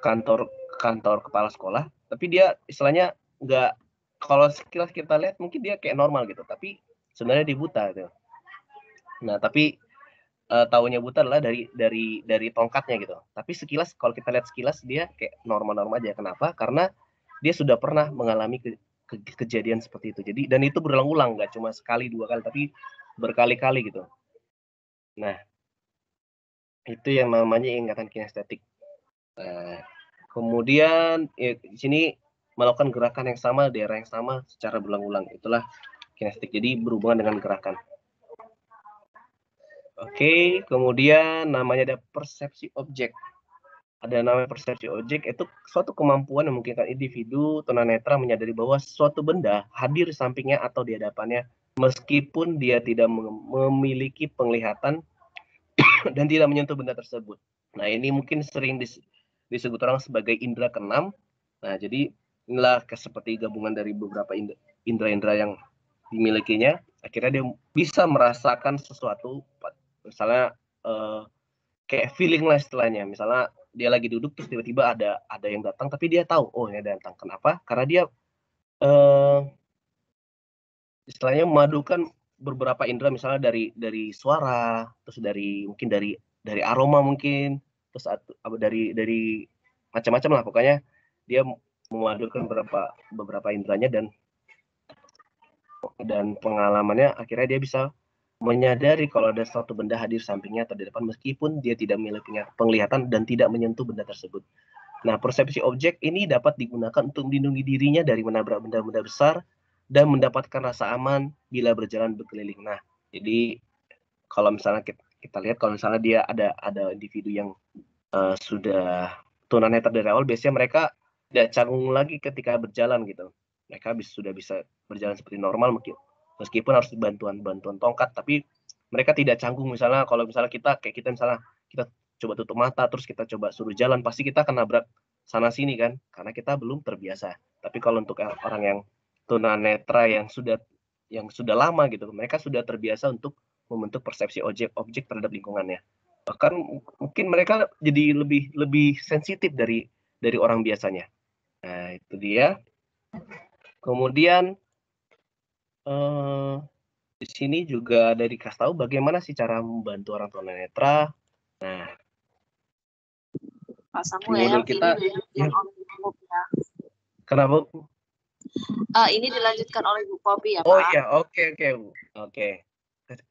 kantor kepala sekolah, tapi dia istilahnya nggak, kalau sekilas kita lihat mungkin dia kayak normal gitu, tapi sebenarnya dia buta gitu. Nah, tapi taunya buta adalah dari tongkatnya gitu. Tapi sekilas, kalau kita lihat sekilas, dia kayak normal-normal aja. Kenapa? Karena dia sudah pernah mengalami kejadian seperti itu. Jadi, dan itu berulang-ulang, nggak cuma sekali dua kali, tapi berkali-kali gitu. Nah, itu yang namanya ingatan kinestetik. Kemudian di sini melakukan gerakan yang sama, daerah yang sama secara berulang-ulang. Itulah kinestetik. Jadi berhubungan dengan gerakan. Oke, kemudian namanya ada persepsi objek. Ada namanya persepsi objek, itu suatu kemampuan yang memungkinkan individu tunanetra menyadari bahwa suatu benda hadir di sampingnya atau di hadapannya, meskipun dia tidak memiliki penglihatan dan tidak menyentuh benda tersebut. Nah, ini mungkin sering disebut orang sebagai indera keenam. Nah, jadi inilah seperti gabungan dari beberapa indera-indera yang dimilikinya. Akhirnya dia bisa merasakan sesuatu, misalnya kayak feeling lah istilahnya. Misalnya dia lagi duduk terus tiba-tiba ada yang datang, tapi dia tahu, oh ini ada yang datang. Kenapa? Karena dia istilahnya memadukan beberapa indera, misalnya dari suara, terus mungkin dari aroma mungkin, terus dari macam-macam lah, pokoknya dia memadukan beberapa inderanya, dan pengalamannya akhirnya dia bisa menyadari kalau ada suatu benda hadir sampingnya atau di depan, meskipun dia tidak memiliki penglihatan dan tidak menyentuh benda tersebut. Nah, persepsi objek ini dapat digunakan untuk melindungi dirinya dari menabrak benda-benda besar dan mendapatkan rasa aman bila berjalan berkeliling. Nah, jadi kalau misalnya kita lihat, kalau misalnya dia ada individu yang sudah tunanetra dari awal, biasanya mereka tidak canggung lagi ketika berjalan gitu. Mereka sudah bisa berjalan seperti normal, meskipun harus bantuan tongkat, tapi mereka tidak canggung. Misalnya kalau misalnya kita misalnya kita coba tutup mata terus kita coba suruh jalan, pasti kita akan nabrak sana sini kan, karena kita belum terbiasa. Tapi kalau untuk orang yang tunanetra yang sudah lama gitu, mereka sudah terbiasa untuk membentuk persepsi objek terhadap lingkungannya. Bahkan mungkin mereka jadi lebih sensitif dari orang biasanya. Nah, itu dia. Kemudian Di sini juga ada dikasih tahu bagaimana sih cara membantu orang tunanetra. Nah, Pak di Samuel, modul kita, ya, kenapa? Ini dilanjutkan oleh Bu Popi ya, Oh Pak. iya, oke Bu. Oke.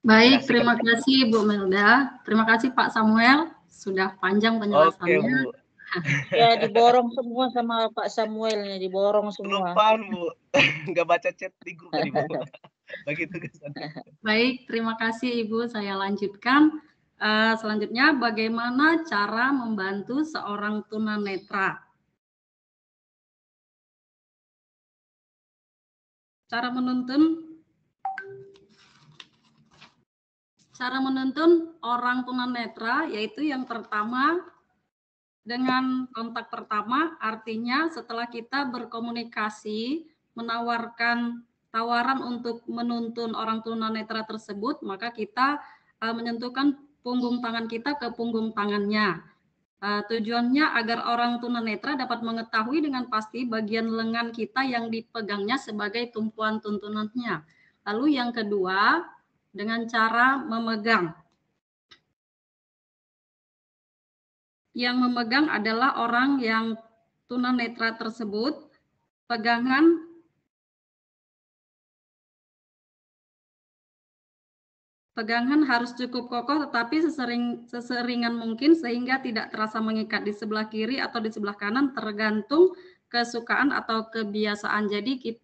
Baik, Kasih terima kasih Bu Melda. Terima kasih Pak Samuel. Sudah panjang Oke penjelasannya. Bu. Ya, diborong semua sama Pak Samuelnya, diborong semua. Kelupaan Bu. Nggak baca chat di grup tadi Bu. Bagi tugas tadi. Baik, terima kasih Ibu. Saya lanjutkan. Selanjutnya, bagaimana cara membantu seorang tunanetra? Cara menuntun orang tunanetra yaitu yang pertama dengan kontak pertama, artinya setelah kita berkomunikasi menawarkan tawaran untuk menuntun orang tunanetra tersebut, maka kita menyentuhkan punggung tangan kita ke punggung tangannya. Tujuannya agar orang tunanetra dapat mengetahui dengan pasti bagian lengan kita yang dipegangnya sebagai tumpuan tuntunannya. Lalu yang kedua, dengan cara memegang. Yang memegang adalah orang yang tunanetra tersebut. Pegangan harus cukup kokoh tetapi seseringan mungkin sehingga tidak terasa mengikat di sebelah kiri atau di sebelah kanan tergantung kesukaan atau kebiasaan. Jadi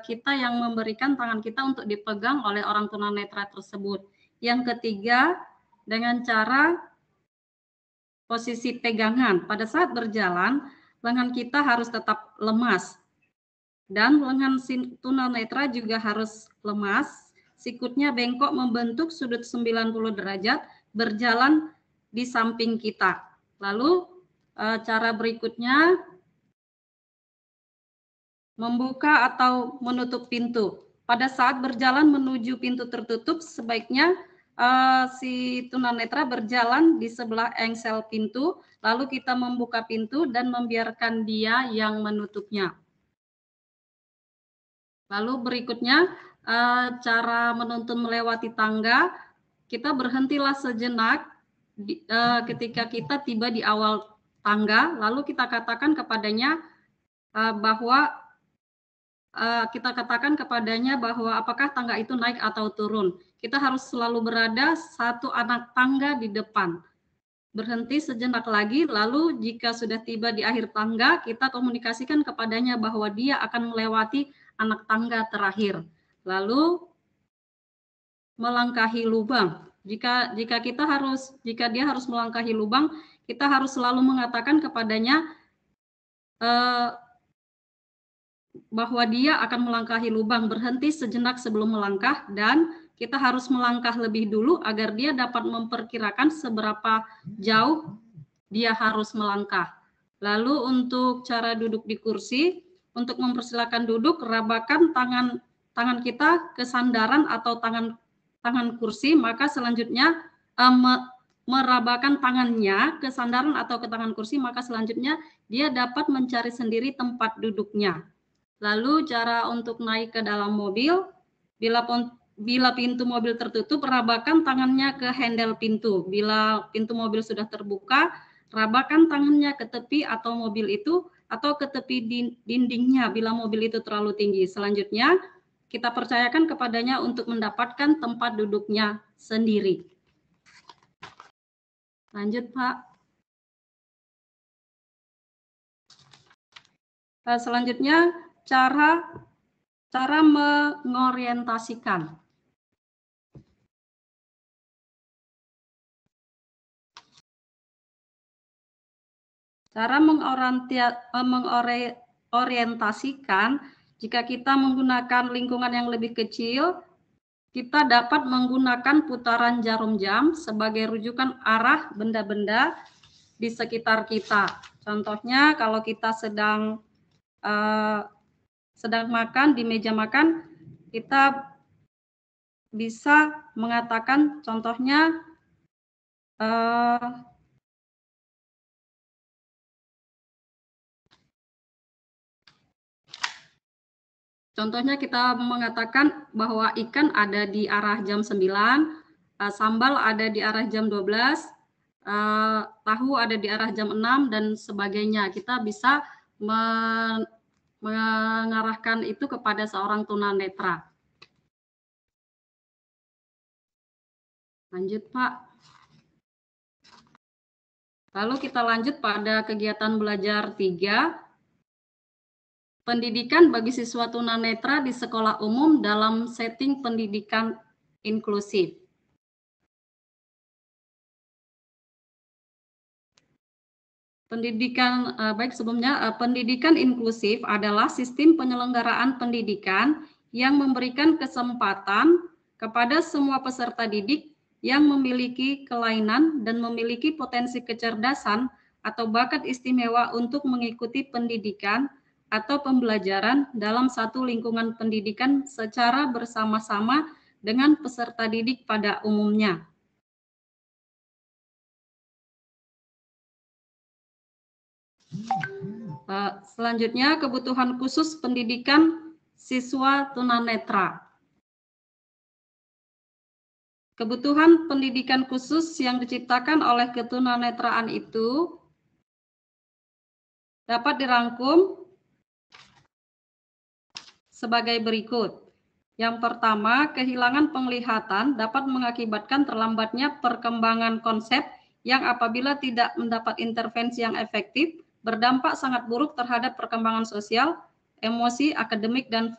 kita yang memberikan tangan kita untuk dipegang oleh orang tunanetra tersebut. Yang ketiga, dengan cara posisi pegangan. Pada saat berjalan, lengan kita harus tetap lemas. Dan lengan tunanetra juga harus lemas. Sikutnya bengkok membentuk sudut 90 derajat, berjalan di samping kita. Lalu cara berikutnya, membuka atau menutup pintu. Pada saat berjalan menuju pintu tertutup, sebaiknya si tunanetra berjalan di sebelah engsel pintu, lalu kita membuka pintu dan membiarkan dia yang menutupnya. Lalu berikutnya, cara menuntun melewati tangga, kita berhentilah sejenak ketika kita tiba di awal tangga, lalu kita katakan kepadanya bahwa apakah tangga itu naik atau turun. Kita harus selalu berada satu anak tangga di depan. Berhenti sejenak lagi, lalu jika sudah tiba di akhir tangga, kita komunikasikan kepadanya bahwa dia akan melewati anak tangga terakhir. Lalu melangkahi lubang. Jika dia harus melangkahi lubang, kita harus selalu mengatakan kepadanya bahwa dia akan melangkahi lubang, berhenti sejenak sebelum melangkah, dan kita harus melangkah lebih dulu agar dia dapat memperkirakan seberapa jauh dia harus melangkah. Lalu untuk cara duduk di kursi, untuk mempersilakan duduk, rabakan tangan kita ke sandaran atau tangan kursi, maka selanjutnya merabakan tangannya ke sandaran atau ke tangan kursi, maka selanjutnya dia dapat mencari sendiri tempat duduknya. Lalu cara untuk naik ke dalam mobil, bila pintu mobil tertutup, rabakan tangannya ke handle pintu. Bila pintu mobil sudah terbuka, rabakan tangannya ke tepi atau mobil itu, atau ke tepi dindingnya bila mobil itu terlalu tinggi. Selanjutnya, kita percayakan kepadanya untuk mendapatkan tempat duduknya sendiri. Lanjut, Pak. Selanjutnya, cara mengorientasikan. Cara mengorientasikan, jika kita menggunakan lingkungan yang lebih kecil, kita dapat menggunakan putaran jarum jam sebagai rujukan arah benda-benda di sekitar kita. Contohnya, kalau kita sedang makan di meja makan, kita bisa mengatakan contohnya Contohnya kita mengatakan bahwa ikan ada di arah jam 9, sambal ada di arah jam 12, tahu ada di arah jam 6, dan sebagainya. Kita bisa mengarahkan itu kepada seorang tunanetra. Lanjut, Pak. Lalu kita lanjut pada kegiatan belajar 3. Pendidikan bagi siswa tunanetra di sekolah umum dalam setting pendidikan inklusif. Pendidikan inklusif adalah sistem penyelenggaraan pendidikan yang memberikan kesempatan kepada semua peserta didik yang memiliki kelainan dan memiliki potensi kecerdasan atau bakat istimewa untuk mengikuti pendidikan atau pembelajaran dalam satu lingkungan pendidikan secara bersama-sama dengan peserta didik pada umumnya. Selanjutnya, kebutuhan khusus pendidikan siswa tunanetra. Kebutuhan pendidikan khusus yang diciptakan oleh ketunanetraan itu dapat dirangkum sebagai berikut. Yang pertama, kehilangan penglihatan dapat mengakibatkan terlambatnya perkembangan konsep yang apabila tidak mendapat intervensi yang efektif, berdampak sangat buruk terhadap perkembangan sosial, emosi, akademik, dan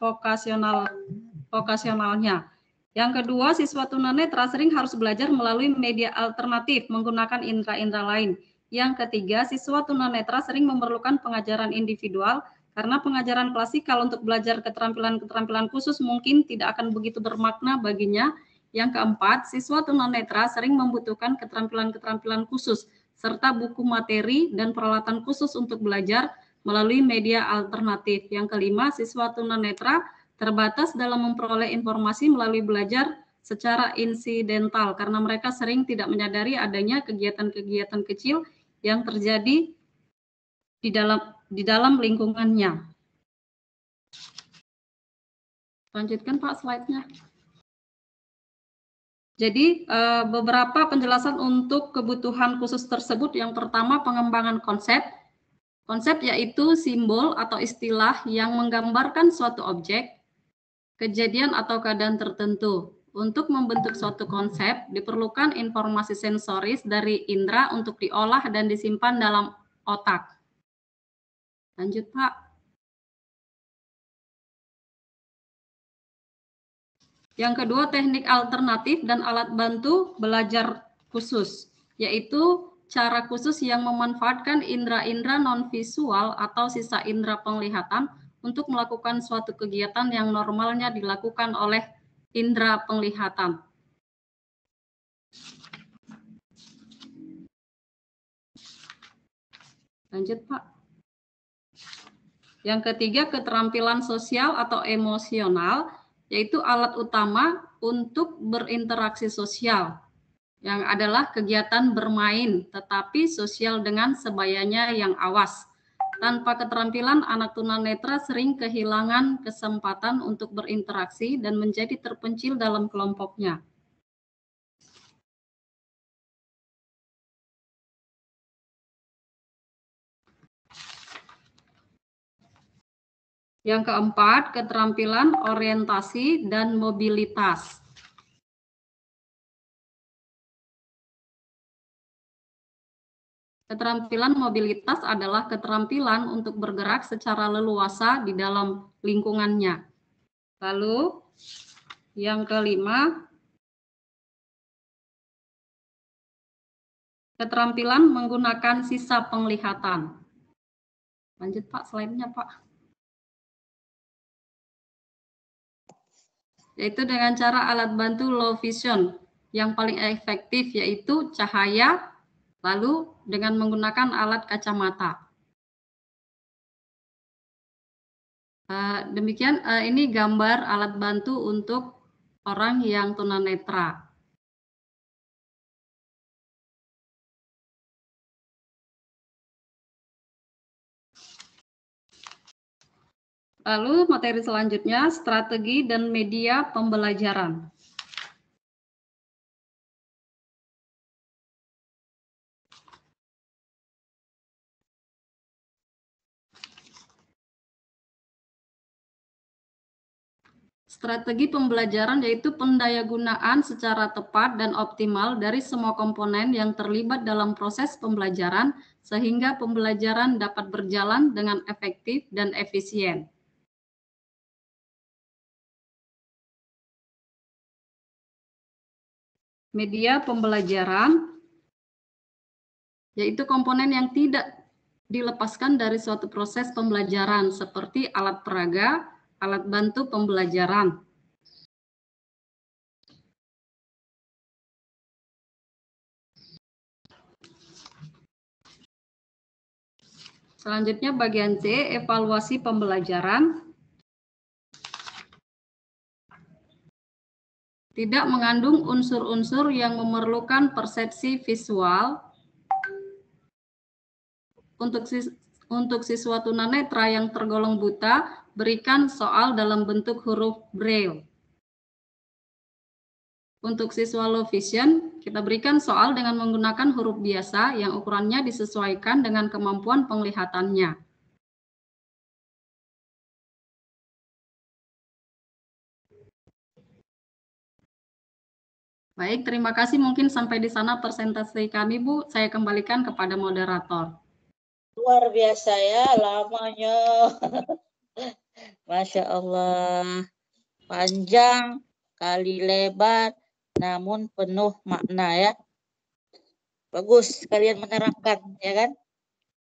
vokasionalnya. Yang kedua, siswa tunanetra sering harus belajar melalui media alternatif menggunakan indera-indera lain. Yang ketiga, siswa tunanetra sering memerlukan pengajaran individual karena pengajaran klasikal untuk belajar keterampilan-keterampilan khusus mungkin tidak akan begitu bermakna baginya. Yang keempat, siswa tunanetra sering membutuhkan keterampilan-keterampilan khusus serta buku materi dan peralatan khusus untuk belajar melalui media alternatif. Yang kelima, siswa tunanetra terbatas dalam memperoleh informasi melalui belajar secara insidental karena mereka sering tidak menyadari adanya kegiatan-kegiatan kecil yang terjadi di dalam lingkungannya. Lanjutkan, Pak, slide-nya. Jadi beberapa penjelasan untuk kebutuhan khusus tersebut. Yang pertama, pengembangan konsep. Konsep yaitu simbol atau istilah yang menggambarkan suatu objek, kejadian atau keadaan tertentu. Untuk membentuk suatu konsep, diperlukan informasi sensoris dari indera untuk diolah dan disimpan dalam otak. Lanjut, Pak. Yang kedua, teknik alternatif dan alat bantu belajar khusus, yaitu cara khusus yang memanfaatkan indera-indera non-visual atau sisa indera penglihatan untuk melakukan suatu kegiatan yang normalnya dilakukan oleh indera penglihatan. Lanjut, Pak. Yang ketiga, keterampilan sosial atau emosional, yaitu alat utama untuk berinteraksi sosial, yang adalah kegiatan bermain, tetapi sosial dengan sebayanya yang awas. Tanpa keterampilan, anak tunanetra sering kehilangan kesempatan untuk berinteraksi dan menjadi terpencil dalam kelompoknya. Yang keempat, keterampilan orientasi dan mobilitas. Keterampilan mobilitas adalah keterampilan untuk bergerak secara leluasa di dalam lingkungannya. Lalu, yang kelima, keterampilan menggunakan sisa penglihatan. Lanjut, Pak, slide-nya, Pak. Yaitu dengan cara alat bantu low vision yang paling efektif, yaitu cahaya, lalu dengan menggunakan alat kacamata. Demikian, ini gambar alat bantu untuk orang yang tunanetra. Lalu materi selanjutnya, strategi dan media pembelajaran. Strategi pembelajaran yaitu pendayagunaan secara tepat dan optimal dari semua komponen yang terlibat dalam proses pembelajaran sehingga pembelajaran dapat berjalan dengan efektif dan efisien. Media pembelajaran yaitu komponen yang tidak dilepaskan dari suatu proses pembelajaran seperti alat peraga, alat bantu pembelajaran. Selanjutnya bagian C, evaluasi pembelajaran. Tidak mengandung unsur-unsur yang memerlukan persepsi visual. Untuk siswa tunanetra yang tergolong buta, berikan soal dalam bentuk huruf Braille. Untuk siswa low vision, kita berikan soal dengan menggunakan huruf biasa yang ukurannya disesuaikan dengan kemampuan penglihatannya. Baik, terima kasih. Mungkin sampai di sana presentasi kami, Bu. Saya kembalikan kepada moderator. Luar biasa ya lamanya. Masya Allah. Panjang kali lebar namun penuh makna ya. Bagus kalian menerangkan ya kan.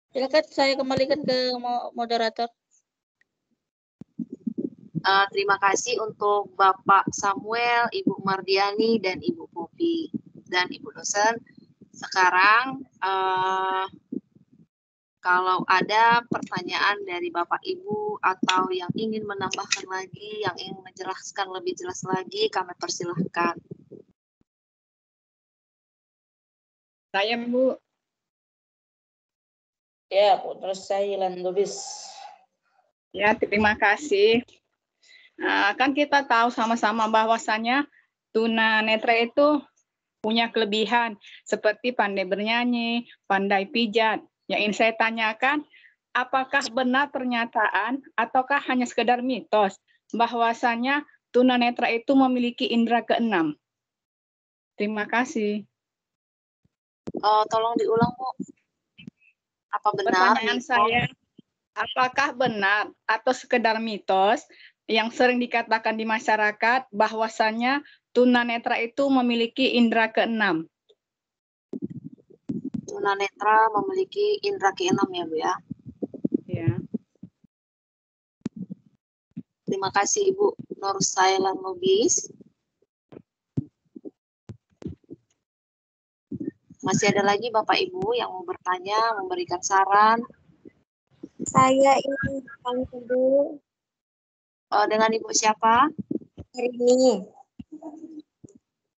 Silakan saya kembalikan ke moderator. Terima kasih untuk Bapak Samuel, Ibu Mardiani, dan Ibu Popi, dan Ibu dosen. Sekarang kalau ada pertanyaan dari Bapak Ibu atau yang ingin menambahkan lagi, yang ingin menjelaskan lebih jelas lagi, kami persilahkan. Saya, Bu. Ya, Putra Sailan Lubis. Ya, terima kasih. Kan kita tahu sama-sama bahwasannya tunanetra itu punya kelebihan seperti pandai bernyanyi, pandai pijat. Yang ingin saya tanyakan, apakah benar pernyataan ataukah hanya sekedar mitos bahwasannya tunanetra itu memiliki indera keenam? Terima kasih. Tolong diulang, Bu. Apa benar? Pertanyaan saya, apakah benar atau sekedar mitos yang sering dikatakan di masyarakat bahwasannya tunanetra itu memiliki indera keenam? Tunanetra memiliki indera keenam ya, Bu ya? Ya. Terima kasih Ibu Nur Sailan Lubis. Masih ada lagi Bapak Ibu yang mau bertanya, memberikan saran? Saya ingin bertanya, Bu. Dengan Ibu siapa? Marini.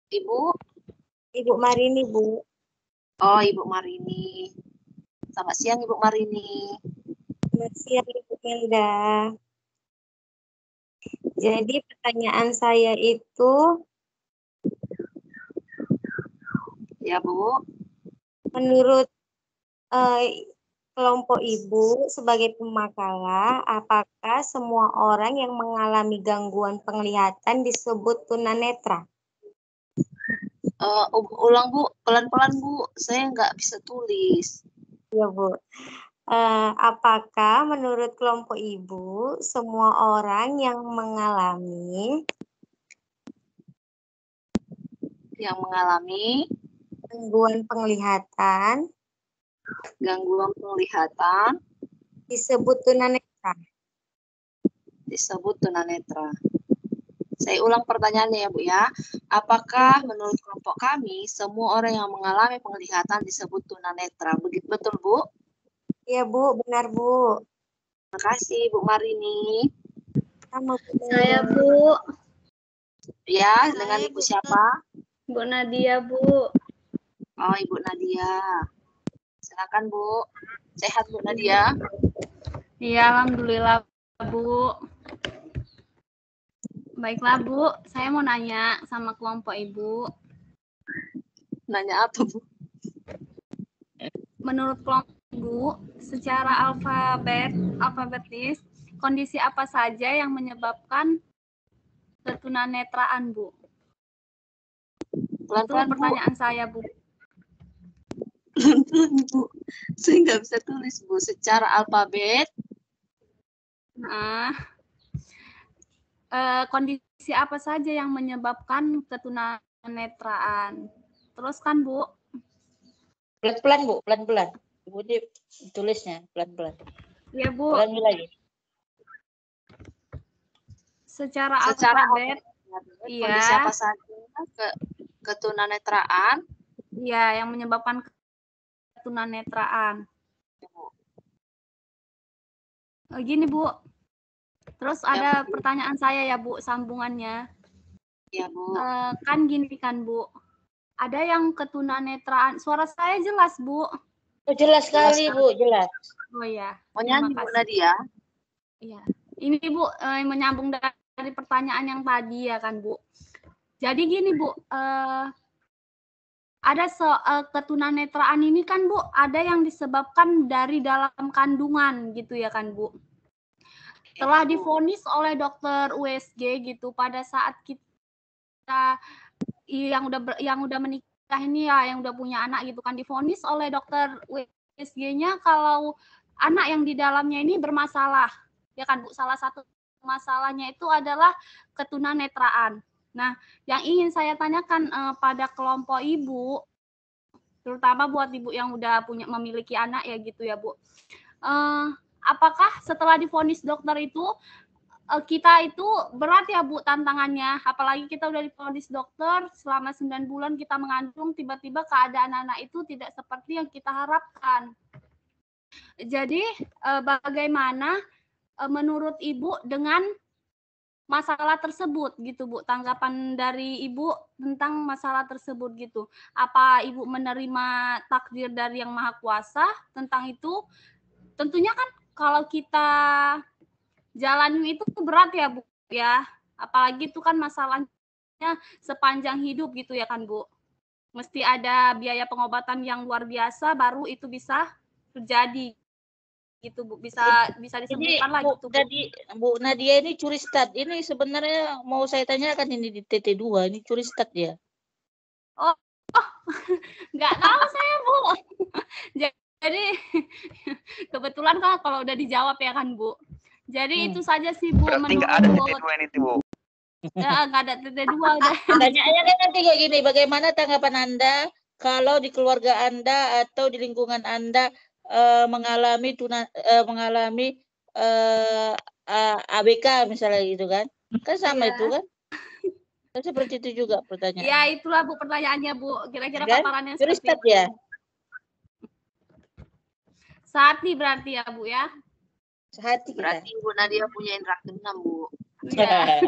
Ibu? Ibu Marini, Bu. Oh, Ibu Marini. Selamat siang, Ibu Marini. Selamat siang, Ibu Melda. Jadi pertanyaan saya itu, ya Bu, menurut kelompok Ibu sebagai pemakalah, apakah semua orang yang mengalami gangguan penglihatan disebut tunanetra? Ulang Bu, pelan-pelan Bu, saya nggak bisa tulis. Ya Bu. Apakah menurut kelompok Ibu semua orang yang mengalami gangguan penglihatan disebut tunanetra? Disebut tunanetra. Saya ulang pertanyaannya ya Bu ya. Apakah menurut kelompok kami semua orang yang mengalami penglihatan disebut tunanetra? Begitu betul Bu? Iya Bu, benar Bu. Terima kasih Bu Marini. Saya Bu. Ya, dengan Ibu siapa? Bu Nadia Bu. Oh, Ibu Nadia. Silakan Bu. Sehat Bu Nadia? Iya, alhamdulillah Bu. Baiklah, Bu. Saya mau nanya sama kelompok Ibu. Nanya apa, Bu? Menurut kelompok Ibu, secara alfabetis, kondisi apa saja yang menyebabkan ketunanetraan, Bu? Itu Pelan-pelan, Bu. pertanyaan saya, Bu. Pelan-pelan, Bu. Saya nggak bisa tulis, Bu. Secara alfabet, Nah, kondisi apa saja yang menyebabkan ketunanetraan? Terus kan, Bu? Pelan-pelan, Bu, pelan-pelan. Ibu ini tulisnya pelan-pelan. Ya, Bu. Ulangi lagi. Secara alfabet, iya. kondisi apa saja ketunanetraan? Iya, yang menyebabkan ketunanetraan. Gini, Bu. Terus Ya, ada Bu. pertanyaan saya ya, Bu, sambungannya. Ya, Bu. Kan gini kan, Bu. Ada yang ketunanetraan. Suara saya jelas, Bu. Oh, jelas sekali, Bu, jelas. Oh iya. Mau nyanyi, Bu Nadia? Iya. Ini, Bu, menyambung dari pertanyaan yang tadi ya kan, Bu. Jadi gini, Bu. Ada ketunanetraan ini kan, Bu, ada yang disebabkan dari dalam kandungan gitu ya kan, Bu. Telah divonis oleh dokter USG gitu pada saat kita yang udah menikah ini ya, yang udah punya anak gitu kan, divonis oleh dokter USG-nya kalau anak yang di dalamnya ini bermasalah ya kan, Bu. Salah satu masalahnya itu adalah ketunanetraan. Nah, yang ingin saya tanyakan pada kelompok ibu, terutama buat ibu yang udah memiliki anak ya gitu ya, Bu. Apakah setelah divonis dokter itu kita itu berat ya, Bu, tantangannya? Apalagi kita udah divonis dokter selama 9 bulan kita mengandung, tiba-tiba keadaan anak itu tidak seperti yang kita harapkan. Jadi bagaimana menurut Ibu dengan masalah tersebut gitu, Bu? Tanggapan dari Ibu tentang masalah tersebut gitu. Apa Ibu menerima takdir dari Yang Maha Kuasa tentang itu? Tentunya kan kalau kita jalanin itu berat ya, Bu ya. Apalagi itu kan masalahnya sepanjang hidup gitu ya kan, Bu. Mesti ada biaya pengobatan yang luar biasa baru itu bisa terjadi gitu, Bu. Bisa disembuhkan lah gitu, Bu. Bu Nadia ini curi stat. Ini sebenarnya mau saya tanyakan ini di TT2, ini curi stat ya. Oh, nggak tahu saya, Bu. Jadi kebetulan kan kalau udah dijawab ya kan, Bu. Jadi itu saja sih, Bu. Berarti nggak ada TT2 ini, Bu. Ya, nggak ada TT2 udah. Pertanyaannya kan nanti kayak gini, bagaimana tanggapan Anda kalau di keluarga Anda atau di lingkungan Anda mengalami ABK misalnya gitu kan? Kan sama itu kan? Kan seperti itu juga pertanyaan. Ya, itulah, Bu, pertanyaannya, Bu. Kira-kira Kan? paparannya Curi seperti stat ya? Sehati berarti ya, Bu ya? Sehati kita. Berarti Bu Nadia punya indra keenam, Bu. Iya.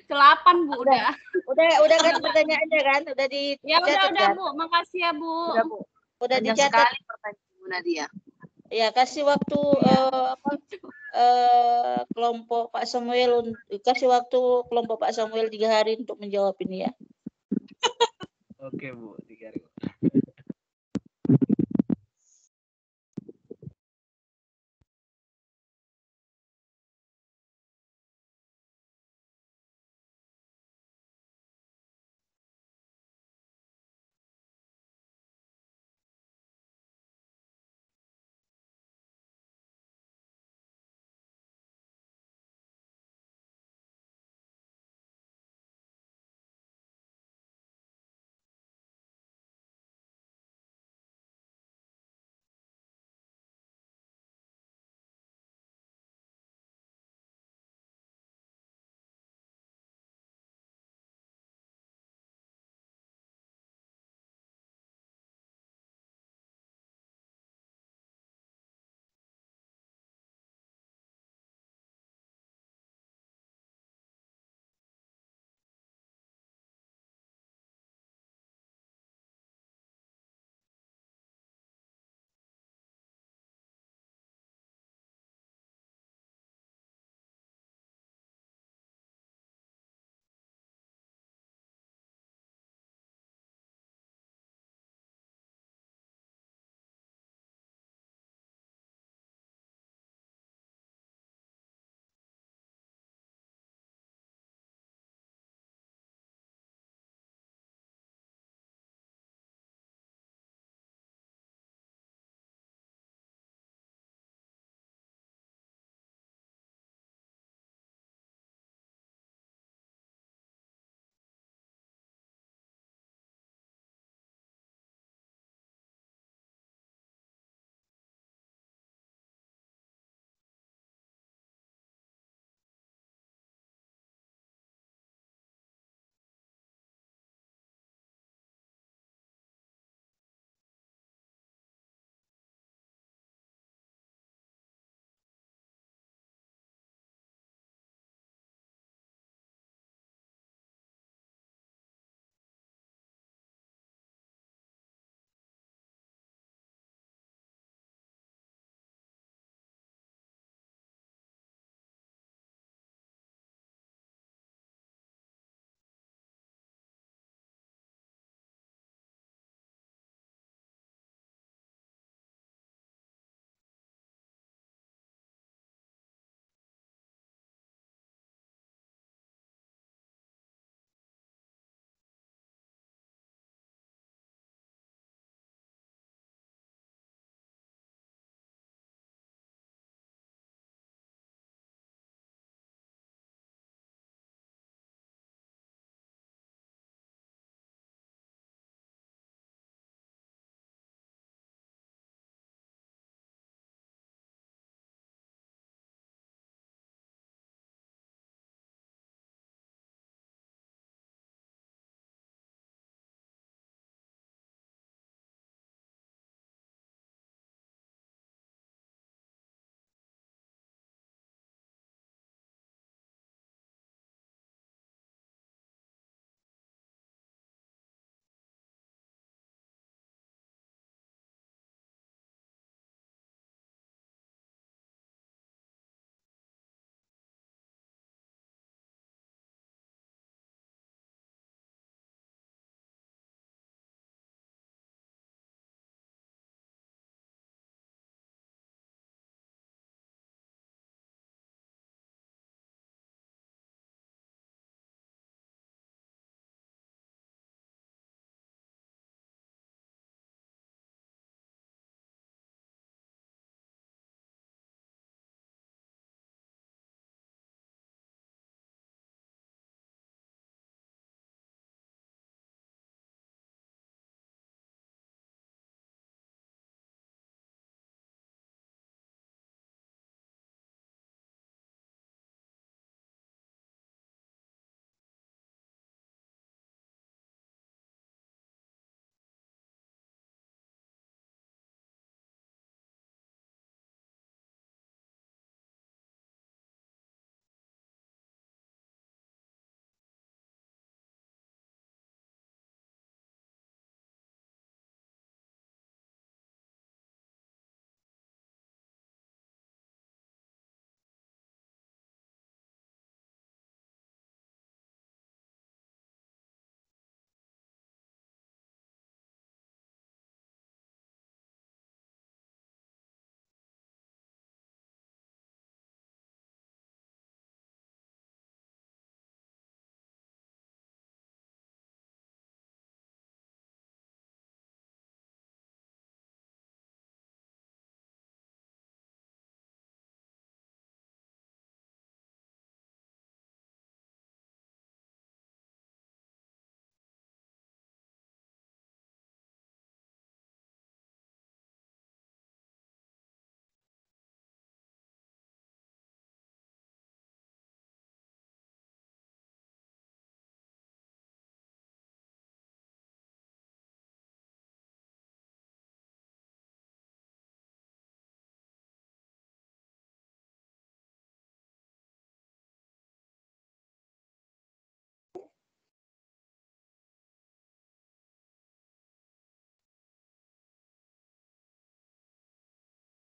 Ke-8, Bu, udah. Udah kan pertanyaannya kan? Udah dicatat Ya, udah, kan? Bu. Makasih ya, Bu. Udah, Bu. Udah Panjang dicatat. sekali pertanyaan Bu Nadia. Ya, kasih waktu kelompok Pak Samuel, kasih waktu kelompok Pak Samuel 3 hari untuk menjawab ini ya. Oke, Bu. 3 hari.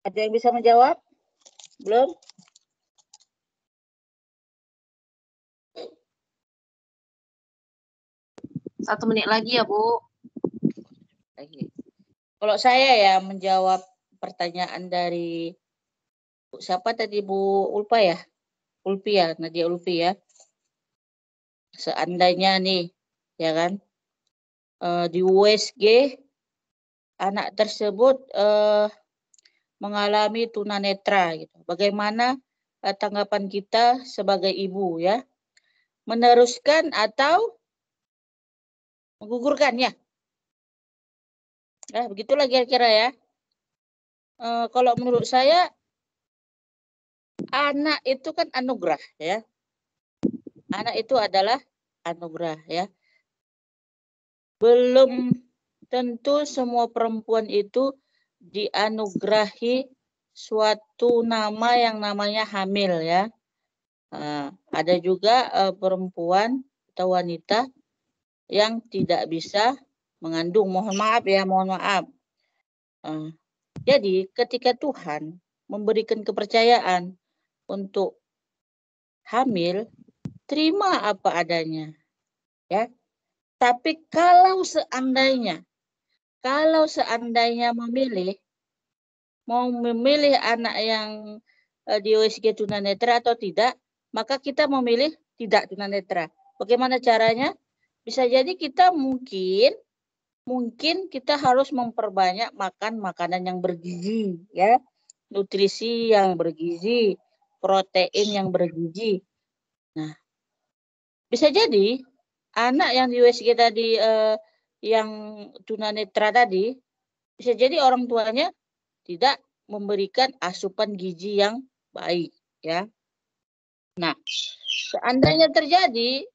Ada yang bisa menjawab? Belum? Satu menit lagi ya, Bu. Kalau saya ya menjawab pertanyaan dari siapa tadi, Bu Ulpa ya? Ulpi ya, Nadia Ulfi ya. Seandainya nih, ya kan, di USG anak tersebut mengalami tunanetra gitu. Bagaimana tanggapan kita sebagai ibu ya? Meneruskan atau menggugurkan ya? Ya, begitulah kira-kira ya. Kalau menurut saya anak itu kan anugerah ya. Anak itu adalah anugerah ya. Belum tentu semua perempuan itu dianugerahi suatu nama yang namanya hamil ya. Ada juga perempuan atau wanita yang tidak bisa mengandung. Mohon maaf ya, mohon maaf. Jadi ketika Tuhan memberikan kepercayaan untuk hamil, terima apa adanya. Ya. Tapi kalau seandainya mau memilih anak yang di USG tunanetra atau tidak, maka kita memilih tidak tunanetra. Bagaimana caranya? Bisa jadi kita mungkin kita harus memperbanyak makan makanan yang bergizi, ya, nutrisi yang bergizi, protein yang bergizi. Nah, bisa jadi anak yang di USG tadi yang tunanetra tadi, bisa jadi orang tuanya tidak memberikan asupan gizi yang baik, ya. Nah, seandainya terjadi,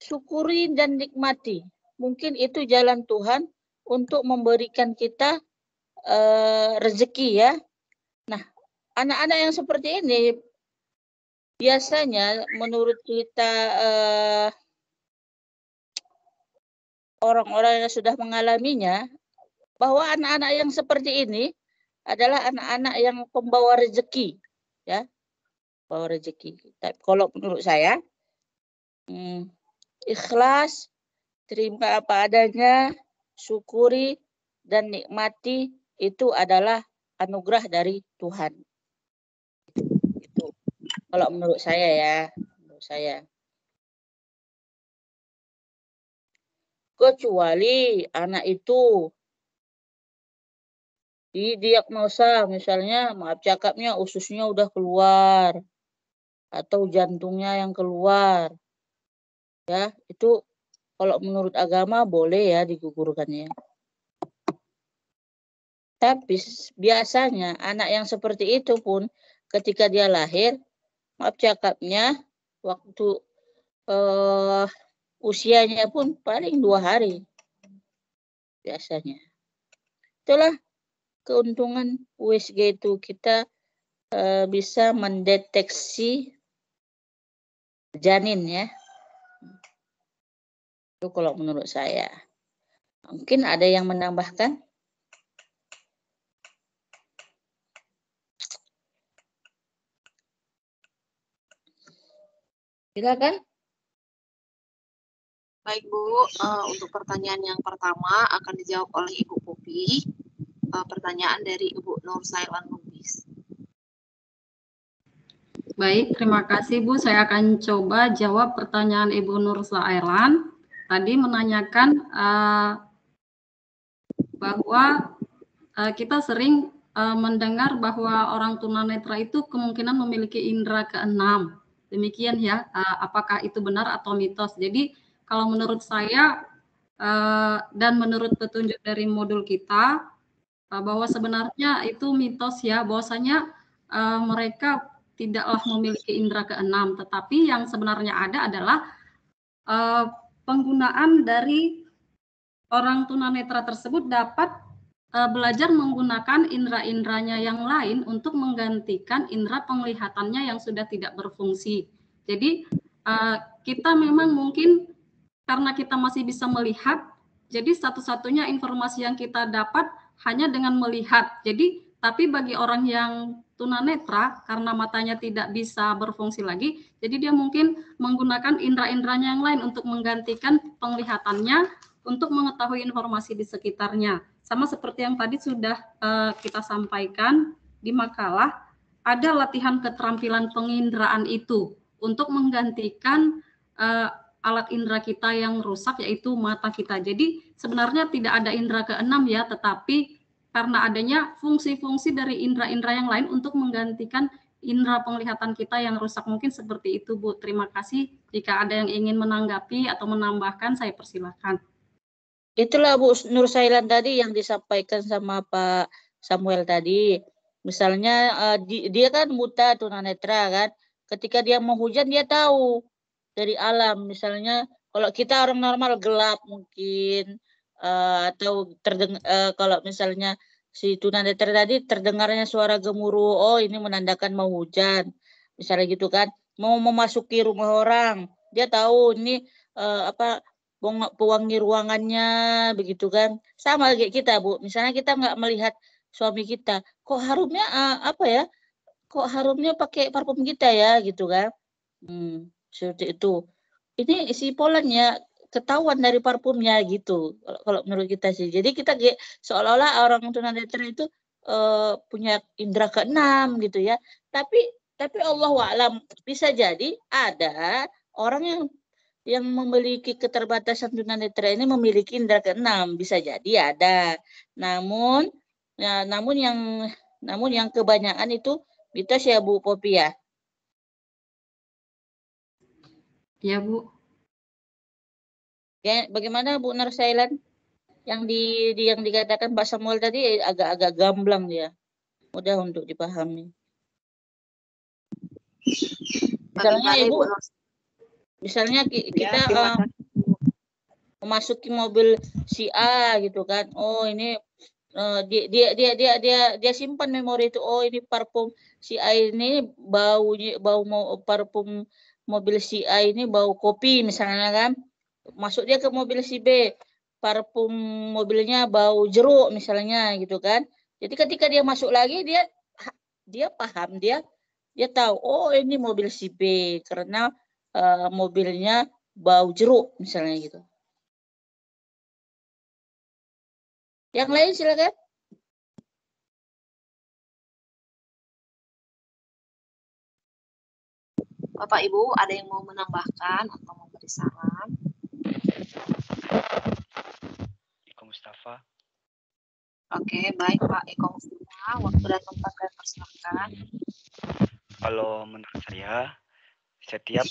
syukuri dan nikmati. Mungkin itu jalan Tuhan untuk memberikan kita rezeki ya. Nah, anak-anak yang seperti ini biasanya menurut kita orang-orang yang sudah mengalaminya, bahwa anak-anak yang seperti ini adalah anak-anak yang pembawa rezeki, ya, bawa rezeki. Tapi kalau menurut saya, ikhlas, terima apa adanya, syukuri dan nikmati, itu adalah anugerah dari Tuhan. Itu kalau menurut saya ya, menurut saya. Kecuali anak itu didiagnosa, misalnya maaf cakapnya ususnya udah keluar atau jantungnya yang keluar, ya itu kalau menurut agama boleh ya digugurkannya. Tapi biasanya anak yang seperti itu pun ketika dia lahir, maaf cakapnya waktu usianya pun paling 2 hari biasanya. Itulah keuntungan USG itu, kita bisa mendeteksi janin ya. Itu kalau menurut saya. Mungkin ada yang menambahkan? Silakan. Baik Bu, untuk pertanyaan yang pertama akan dijawab oleh Ibu Popi. Pertanyaan dari Ibu Nur Sailan Lubis. Baik, terima kasih Bu. Saya akan coba jawab pertanyaan Ibu Nur Sailan. Tadi menanyakan bahwa kita sering mendengar bahwa orang tunanetra itu kemungkinan memiliki indera keenam. Demikian ya, apakah itu benar atau mitos? Jadi kalau menurut saya dan menurut petunjuk dari modul kita, bahwa sebenarnya itu mitos ya, bahwasanya mereka tidaklah memiliki indera keenam, tetapi yang sebenarnya ada adalah penggunaan dari orang tunanetra tersebut dapat belajar menggunakan indera-inderanya yang lain untuk menggantikan indera penglihatannya yang sudah tidak berfungsi. Jadi kita memang mungkin karena kita masih bisa melihat, jadi satu-satunya informasi yang kita dapat hanya dengan melihat. Jadi Tapi bagi orang yang tunanetra, karena matanya tidak bisa berfungsi lagi, jadi dia mungkin menggunakan indera-inderanya yang lain untuk menggantikan penglihatannya untuk mengetahui informasi di sekitarnya. Sama seperti yang tadi sudah kita sampaikan di makalah, ada latihan keterampilan penginderaan itu untuk menggantikan alat indera kita yang rusak, yaitu mata kita. Jadi sebenarnya tidak ada indera keenam ya, tetapi karena adanya fungsi-fungsi dari indera-indera yang lain untuk menggantikan indera penglihatan kita yang rusak. Mungkin seperti itu, Bu. Terima kasih. Jika ada yang ingin menanggapi atau menambahkan, saya persilakan. Itulah Bu Nur Sailan tadi yang disampaikan sama Pak Samuel tadi. Misalnya dia kan buta tunanetra kan. Ketika dia mau hujan dia tahu dari alam. Misalnya kalau kita orang normal gelap mungkin atau kalau misalnya si tunanetra tadi terdengarnya suara gemuruh, oh ini menandakan mau hujan. Misalnya gitu kan. Mau memasuki rumah orang, dia tahu ini pewangi ruangannya begitu kan. Sama kayak kita Bu, misalnya kita nggak melihat suami kita, kok harumnya kok harumnya pakai parfum kita ya gitu kan. Seperti itu. Ini si polennya ketahuan dari parfumnya gitu kalau menurut kita sih. Jadi kita seolah-olah orang tunanetra itu punya indera keenam gitu ya. Tapi Allahu a'lam, bisa jadi ada orang yang memiliki keterbatasan tunanetra ini memiliki indera keenam, bisa jadi ada. Namun yang kebanyakan itu mitos ya Bu Popi ya. Ya Bu. Ya, bagaimana Bu Nur Sailan? Yang dikatakan Pak Samuel tadi agak-agak gamblang dia. Mudah untuk dipahami. Misalnya Ibu, misalnya kita memasuki mobil si A gitu kan. Oh, ini dia simpan memori itu. Oh, ini parfum si A ini bau parfum mobil si A ini bau kopi misalnya kan. Masuk dia ke mobil si B, parfum mobilnya bau jeruk misalnya gitu kan. Jadi ketika dia masuk lagi dia paham, dia tahu oh ini mobil si B karena mobilnya bau jeruk misalnya gitu. Yang lain silakan. Bapak Ibu ada yang mau menambahkan atau memberi saran? Eko Mustafa. Oke, baik Pak Eko Mustafa, waktu dan tempat kalian persilakan. Kalau menurut saya, setiap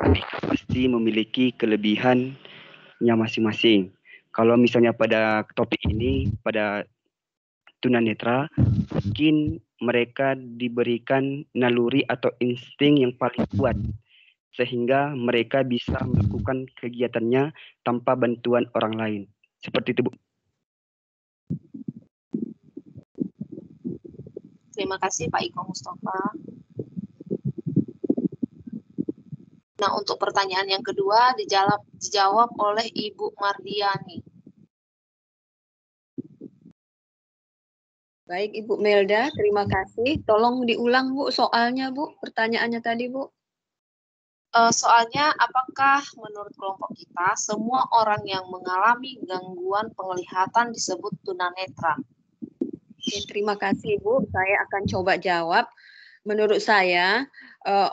adik pasti memiliki kelebihannya masing-masing. Kalau misalnya pada topik ini, pada tunanetra, mungkin mereka diberikan naluri atau insting yang paling kuat, sehingga mereka bisa melakukan kegiatannya tanpa bantuan orang lain. Seperti itu, Bu. Terima kasih Pak Iko Mustafa. Nah, untuk pertanyaan yang kedua dijawab oleh Ibu Mardiani. Baik Ibu Melda, terima kasih. Tolong diulang Bu soalnya Bu, pertanyaannya tadi Bu. Soalnya apakah menurut kelompok kita semua orang yang mengalami gangguan penglihatan disebut tunanetra? Oke, terima kasih Bu, saya akan coba jawab. Menurut saya,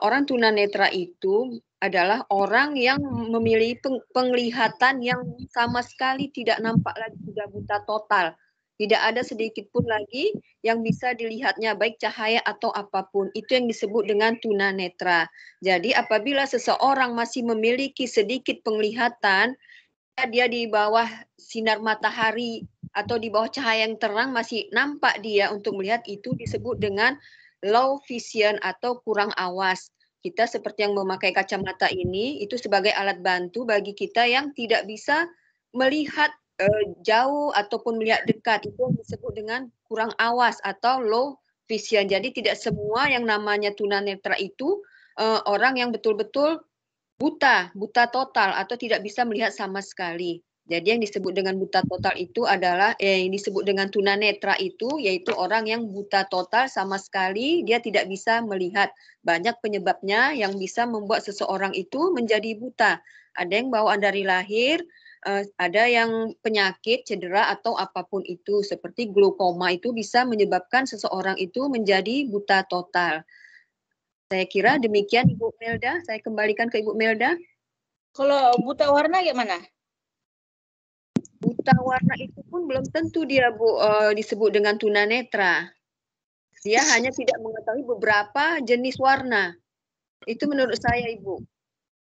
orang tunanetra itu adalah orang yang memiliki penglihatan yang sama sekali tidak nampak lagi, sudah buta total. Tidak ada sedikit pun lagi yang bisa dilihatnya, baik cahaya atau apapun. Itu yang disebut dengan tunanetra. Jadi apabila seseorang masih memiliki sedikit penglihatan, dia di bawah sinar matahari atau di bawah cahaya yang terang masih nampak dia untuk melihat, itu disebut dengan low vision atau kurang awas. Kita seperti yang memakai kacamata ini, itu sebagai alat bantu bagi kita yang tidak bisa melihat jauh ataupun melihat dekat, itu disebut dengan kurang awas atau low vision. Jadi tidak semua yang namanya tunanetra itu orang yang betul-betul buta total atau tidak bisa melihat sama sekali. Jadi yang disebut dengan buta total itu adalah yang disebut dengan tunanetra itu yaitu orang yang buta total sama sekali dia tidak bisa melihat. Banyak penyebabnya yang bisa membuat seseorang itu menjadi buta. Ada yang bawaan dari lahir, ada yang penyakit, cedera atau apapun itu seperti glaukoma itu bisa menyebabkan seseorang itu menjadi buta total. Saya kira demikian Ibu Melda. Saya kembalikan ke Ibu Melda. Kalau buta warna gimana? Buta warna itu pun belum tentu dia disebut dengan tunanetra. Dia hanya tidak mengetahui beberapa jenis warna. Itu menurut saya Ibu.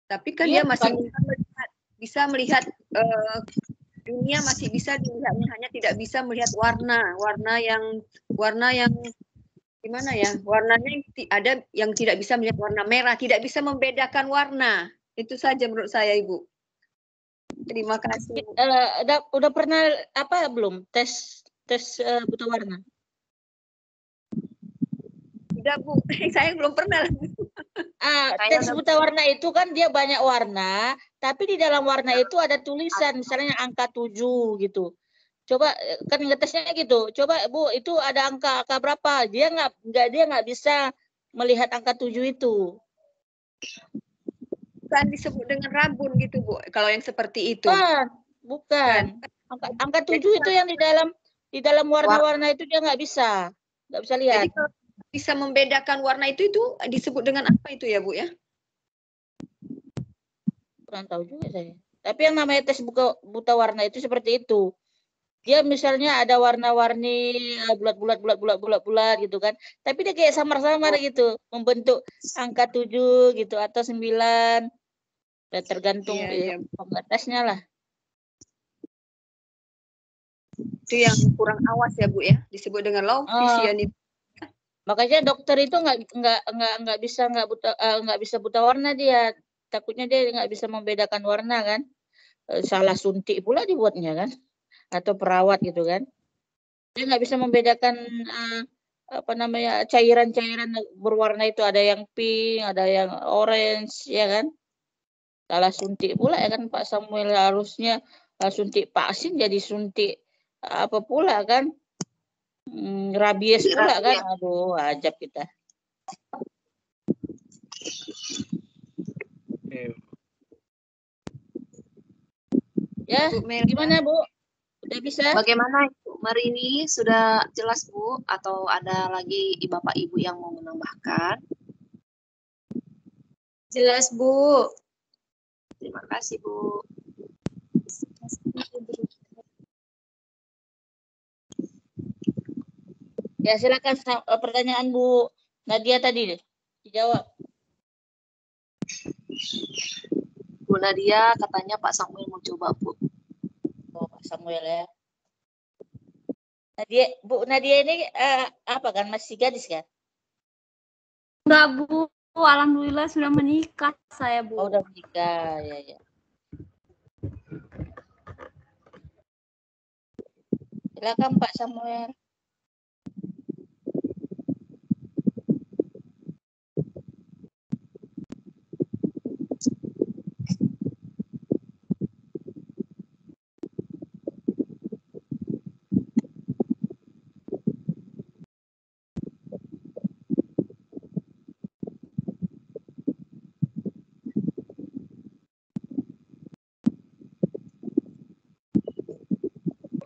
Tapi kan dia masih bisa melihat dunia masih bisa dilihatnya, hanya tidak bisa melihat warna yang gimana ya? Warnanya ada yang tidak bisa melihat warna merah, tidak bisa membedakan warna. Itu saja menurut saya Ibu. Terima kasih. Udah pernah belum tes buta warna? Tidak Bu, saya belum pernah. Tes buta warna itu kan dia banyak warna, tapi di dalam warna itu ada tulisan, misalnya angka 7 gitu. Coba kan ngetesnya gitu. Coba Bu, itu ada angka berapa? Dia nggak bisa melihat angka 7 itu. Bukan disebut dengan rabun gitu Bu, kalau yang seperti itu. Bukan. Angka 7 itu yang di dalam warna-warna itu dia nggak bisa lihat. Jadi kalau bisa membedakan warna itu disebut dengan apa itu ya Bu ya? Kurang tahu juga saya. Tapi yang namanya tes buta warna itu seperti itu. Dia misalnya ada warna-warni bulat gitu kan. Tapi dia kayak samar-samar gitu, membentuk angka 7 gitu atau 9. Ya, tergantung pengetesnya lah. Itu yang kurang awas ya Bu ya, disebut dengan low vision itu. Makanya dokter itu nggak bisa buta warna dia. Takutnya dia nggak bisa membedakan warna kan. Salah suntik pula dibuatnya kan. Atau perawat gitu kan. Dia nggak bisa membedakan cairan-cairan berwarna itu, ada yang pink, ada yang orange ya kan. Salah suntik pula ya kan Pak Samuel, harusnya suntik vaksin jadi suntik apa pula kan, rabies pula kan. Aduh, ajab kita. Ya, gimana Bu? Udah bisa? Bagaimana Ibu Marini, sudah jelas Bu? Atau ada lagi Bapak Ibu yang mau menambahkan? Jelas Bu. Terima kasih Bu. Ya silakan pertanyaan Bu Nadia tadi dijawab. Bu Nadia katanya Pak Samuel mau coba Bu. Oh Pak Samuel ya. Bu Nadia ini apa kan, masih gadis kan? Enggak Bu, alhamdulillah sudah menikah saya Bu. Oh udah menikah ya. Silakan Pak Samuel.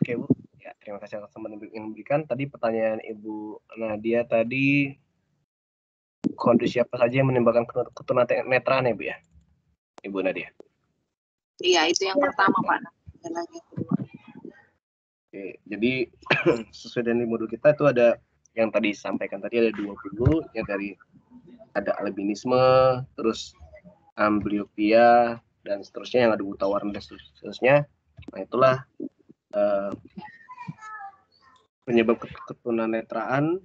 Oke Bu, ya terima kasih atas kesempatan yang diberikan. Tadi pertanyaan Ibu Nadia tadi, kondisi apa saja yang menimbulkan ketunanetraan ya Bu ya, Ibu Nadia? Iya, itu yang pertama Pak. Dan lagi yang kedua. Oke, jadi sesuai dengan modul kita itu ada yang tadi disampaikan tadi ada 20, yang dari ada albinisme, terus amblyopia dan seterusnya, yang ada buta warna dan seterusnya. Nah itulah penyebab ketunanetraan.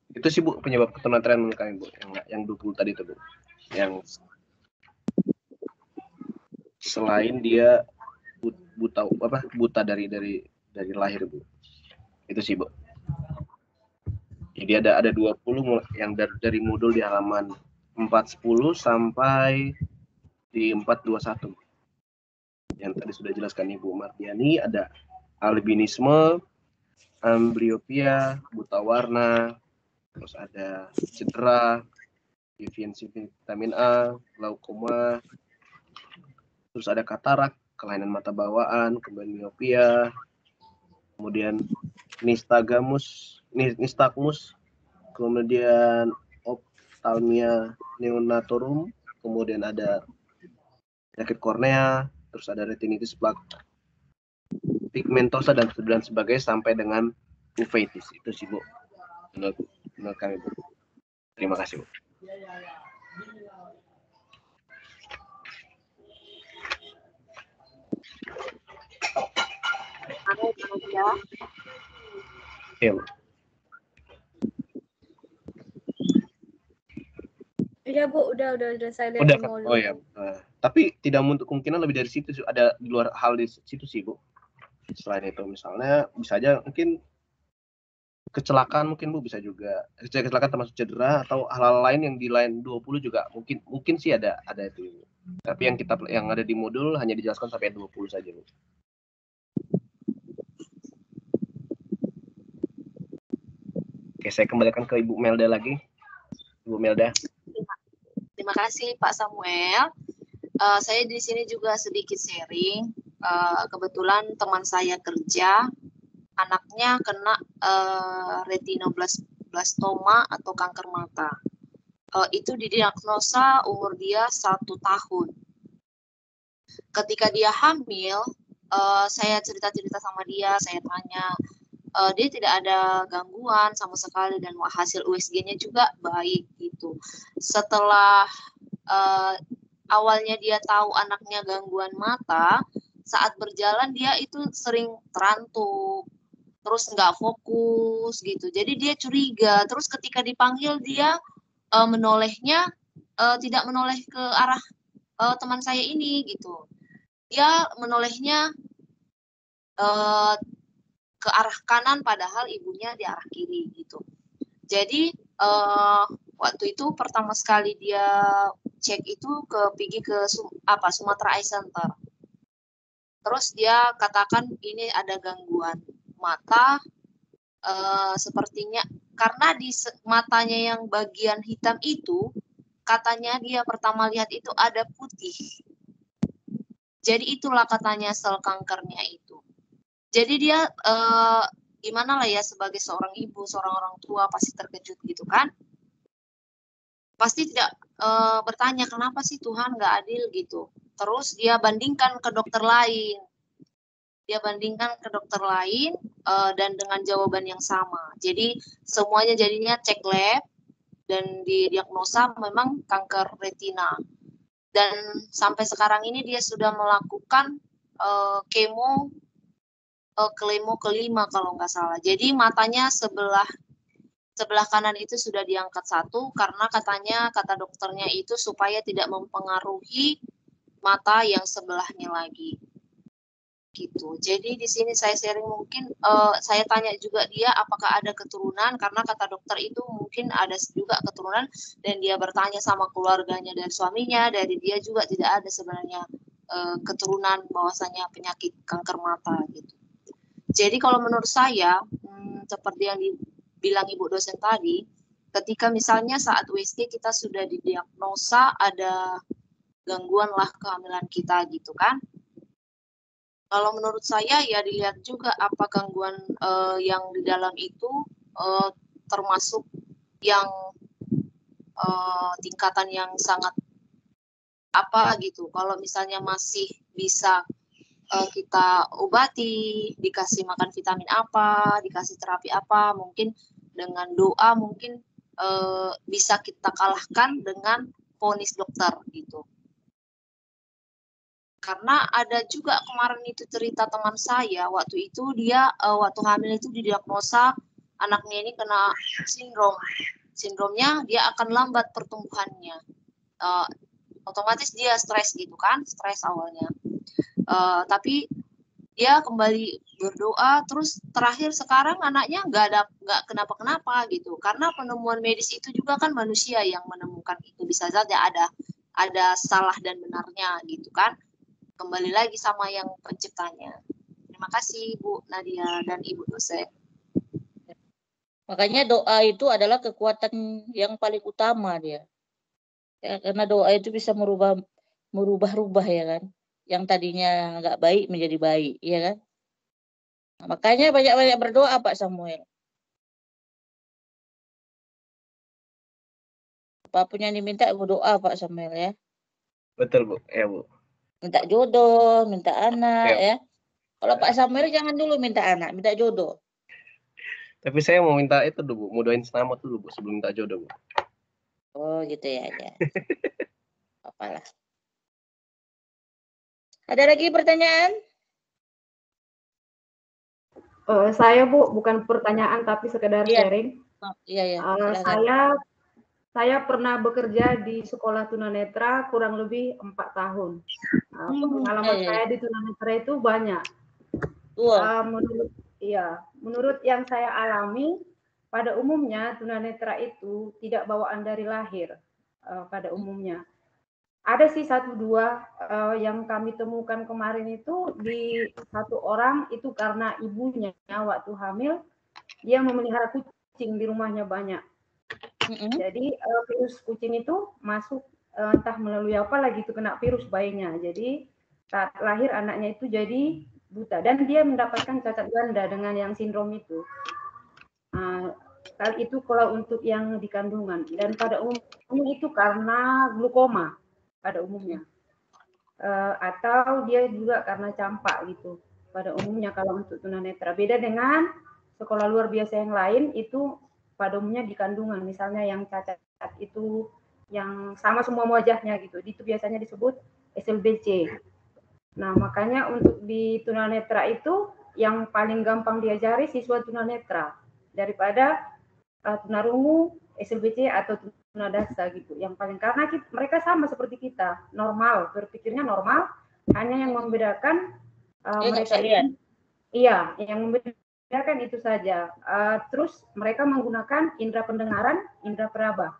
Itu sih Bu penyebab ketunanetraan menurut kami Bu, yang 20 tadi itu Bu. Yang selain dia buta dari lahir Bu. Itu sih Bu. Jadi ada 20 yang dari modul di halaman 410 sampai di 421. Yang tadi sudah jelaskan Ibu Mardiani, ada albinisme, amblyopia, buta warna, terus ada cedera, defisiensi vitamin A, glaukoma, terus ada katarak, kelainan mata bawaan, kemudian miopia, kemudian nystagmus, kemudian ophthalmia neonatorum, kemudian ada penyakit kornea, terus ada retinitis pigmentosa dan sebagainya sampai dengan uveitis. Itu sih Bu, menurut kami Bu. Terima kasih Bu. Ya Bu. Iya Bu, udah saya lihat Udah, di modul. oh ya. Tapi tidak menutup kemungkinan lebih dari situ, ada di luar hal di situ sih Bu. Selain itu misalnya bisa aja mungkin kecelakaan, mungkin Bu, bisa juga kecelakaan termasuk cedera atau hal-hal lain yang di lain 20 juga mungkin sih ada itu Bu. Tapi yang ada di modul hanya dijelaskan sampai 20 saja Bu. Oke, saya kembalikan ke Ibu Melda lagi. Ibu Melda. Terima kasih Pak Samuel. Saya di sini juga sedikit sharing. Kebetulan teman saya kerja, anaknya kena retinoblastoma atau kanker mata. Itu didiagnosa umur dia 1 tahun. Ketika dia hamil, saya cerita-cerita sama dia, saya tanya, dia tidak ada gangguan sama sekali dan hasil USG-nya juga baik gitu. Setelah awalnya dia tahu anaknya gangguan mata, saat berjalan dia itu sering terantuk, terus nggak fokus gitu. Jadi dia curiga. Terus ketika dipanggil dia menolehnya tidak menoleh ke arah teman saya ini gitu. Dia menolehnya ke arah kanan padahal ibunya di arah kiri gitu. Jadi waktu itu pertama sekali dia cek itu pergi ke Sumatera Eye Center. Terus dia katakan ini ada gangguan mata, sepertinya karena di matanya yang bagian hitam itu katanya dia pertama lihat itu ada putih. Jadi itulah katanya sel kankernya itu. Jadi dia gimana lah ya, sebagai seorang ibu, seorang orang tua pasti terkejut gitu kan. Pasti tidak bertanya kenapa sih Tuhan nggak adil gitu. Terus dia bandingkan ke dokter lain. Dan dengan jawaban yang sama. Jadi semuanya jadinya cek lab dan didiagnosa memang kanker retina. Dan sampai sekarang ini dia sudah melakukan kemo kelima kalau nggak salah. Jadi matanya sebelah kanan itu sudah diangkat 1 karena kata dokternya itu supaya tidak mempengaruhi mata yang sebelahnya lagi. Gitu. Jadi di sini saya sharing, mungkin saya tanya juga dia apakah ada keturunan, karena kata dokter itu mungkin ada juga keturunan, dan dia bertanya sama keluarganya dan suaminya, dari dia juga tidak ada sebenarnya keturunan bahwasanya penyakit kanker mata gitu. Jadi kalau menurut saya seperti yang dibilang Ibu dosen tadi, ketika misalnya saat USG kita sudah didiagnosa ada gangguan lah kehamilan kita gitu kan. Kalau menurut saya ya dilihat juga apa gangguan yang di dalam itu termasuk yang tingkatan yang sangat apa gitu. Kalau misalnya masih bisa kita obati, dikasih makan vitamin apa, dikasih terapi apa, mungkin dengan doa mungkin bisa kita kalahkan dengan vonis dokter gitu. Karena ada juga kemarin itu cerita teman saya, waktu itu dia waktu hamil itu didiagnosa anaknya ini kena sindrom. Sindromnya dia akan lambat pertumbuhannya. Otomatis dia stres gitu kan, stres awalnya. Tapi dia kembali berdoa, terus terakhir sekarang anaknya nggak kenapa-kenapa gitu. Karena penemuan medis itu juga kan manusia yang menemukan itu, bisa saja ada salah dan benarnya gitu kan. Kembali lagi sama yang penciptanya. Terima kasih Bu Nadia dan Ibu dosen. Makanya doa itu adalah kekuatan yang paling utama dia. Ya, karena doa itu bisa merubah-rubah ya kan. Yang tadinya nggak baik menjadi baik, ya kan. Nah, makanya banyak-banyak berdoa Pak Samuel. Apapun yang diminta berdoa Pak Samuel ya. Betul Bu, ya Bu. Minta jodoh, minta anak Ya. ya. Kalau Pak Samuel jangan dulu minta anak, minta jodoh. Tapi saya mau minta itu dulu Bu, mau doain selamat dulu Bu sebelum minta jodoh Bu. Oh gitu ya. Apalah. Ada lagi pertanyaan? Saya Bu, bukan pertanyaan tapi sekedar Iya. sharing. Oh, iya. Saya pernah bekerja di sekolah tunanetra kurang lebih 4 tahun. Pengalaman saya di tunanetra itu banyak. Menurut yang saya alami, pada umumnya tunanetra itu tidak bawaan dari lahir pada umumnya. Ada sih 1-2 yang kami temukan kemarin itu di satu orang itu karena ibunya waktu hamil dia memelihara kucing di rumahnya banyak. Jadi virus kucing itu masuk entah melalui apa lagi itu kena virus bayinya. Jadi saat lahir anaknya itu jadi buta dan dia mendapatkan cacat ganda dengan yang sindrom itu. Kali itu kalau untuk yang di kandungan dan pada umumnya itu karena glukoma pada umumnya. Atau dia juga karena campak gitu pada umumnya kalau untuk tunanetra. Beda dengan sekolah luar biasa yang lain itu pada umumnya di kandungan, misalnya yang cacat itu yang sama semua wajahnya gitu, itu biasanya disebut SLBC. Nah makanya untuk di tunanetra itu yang paling gampang diajari siswa tunanetra daripada tunarungu, SLBC atau tunadasa gitu. Yang paling karena mereka sama seperti kita, normal, berpikirnya normal, hanya yang membedakan mereka itu, yang membedakan itu saja. Terus mereka menggunakan indera pendengaran, indera peraba.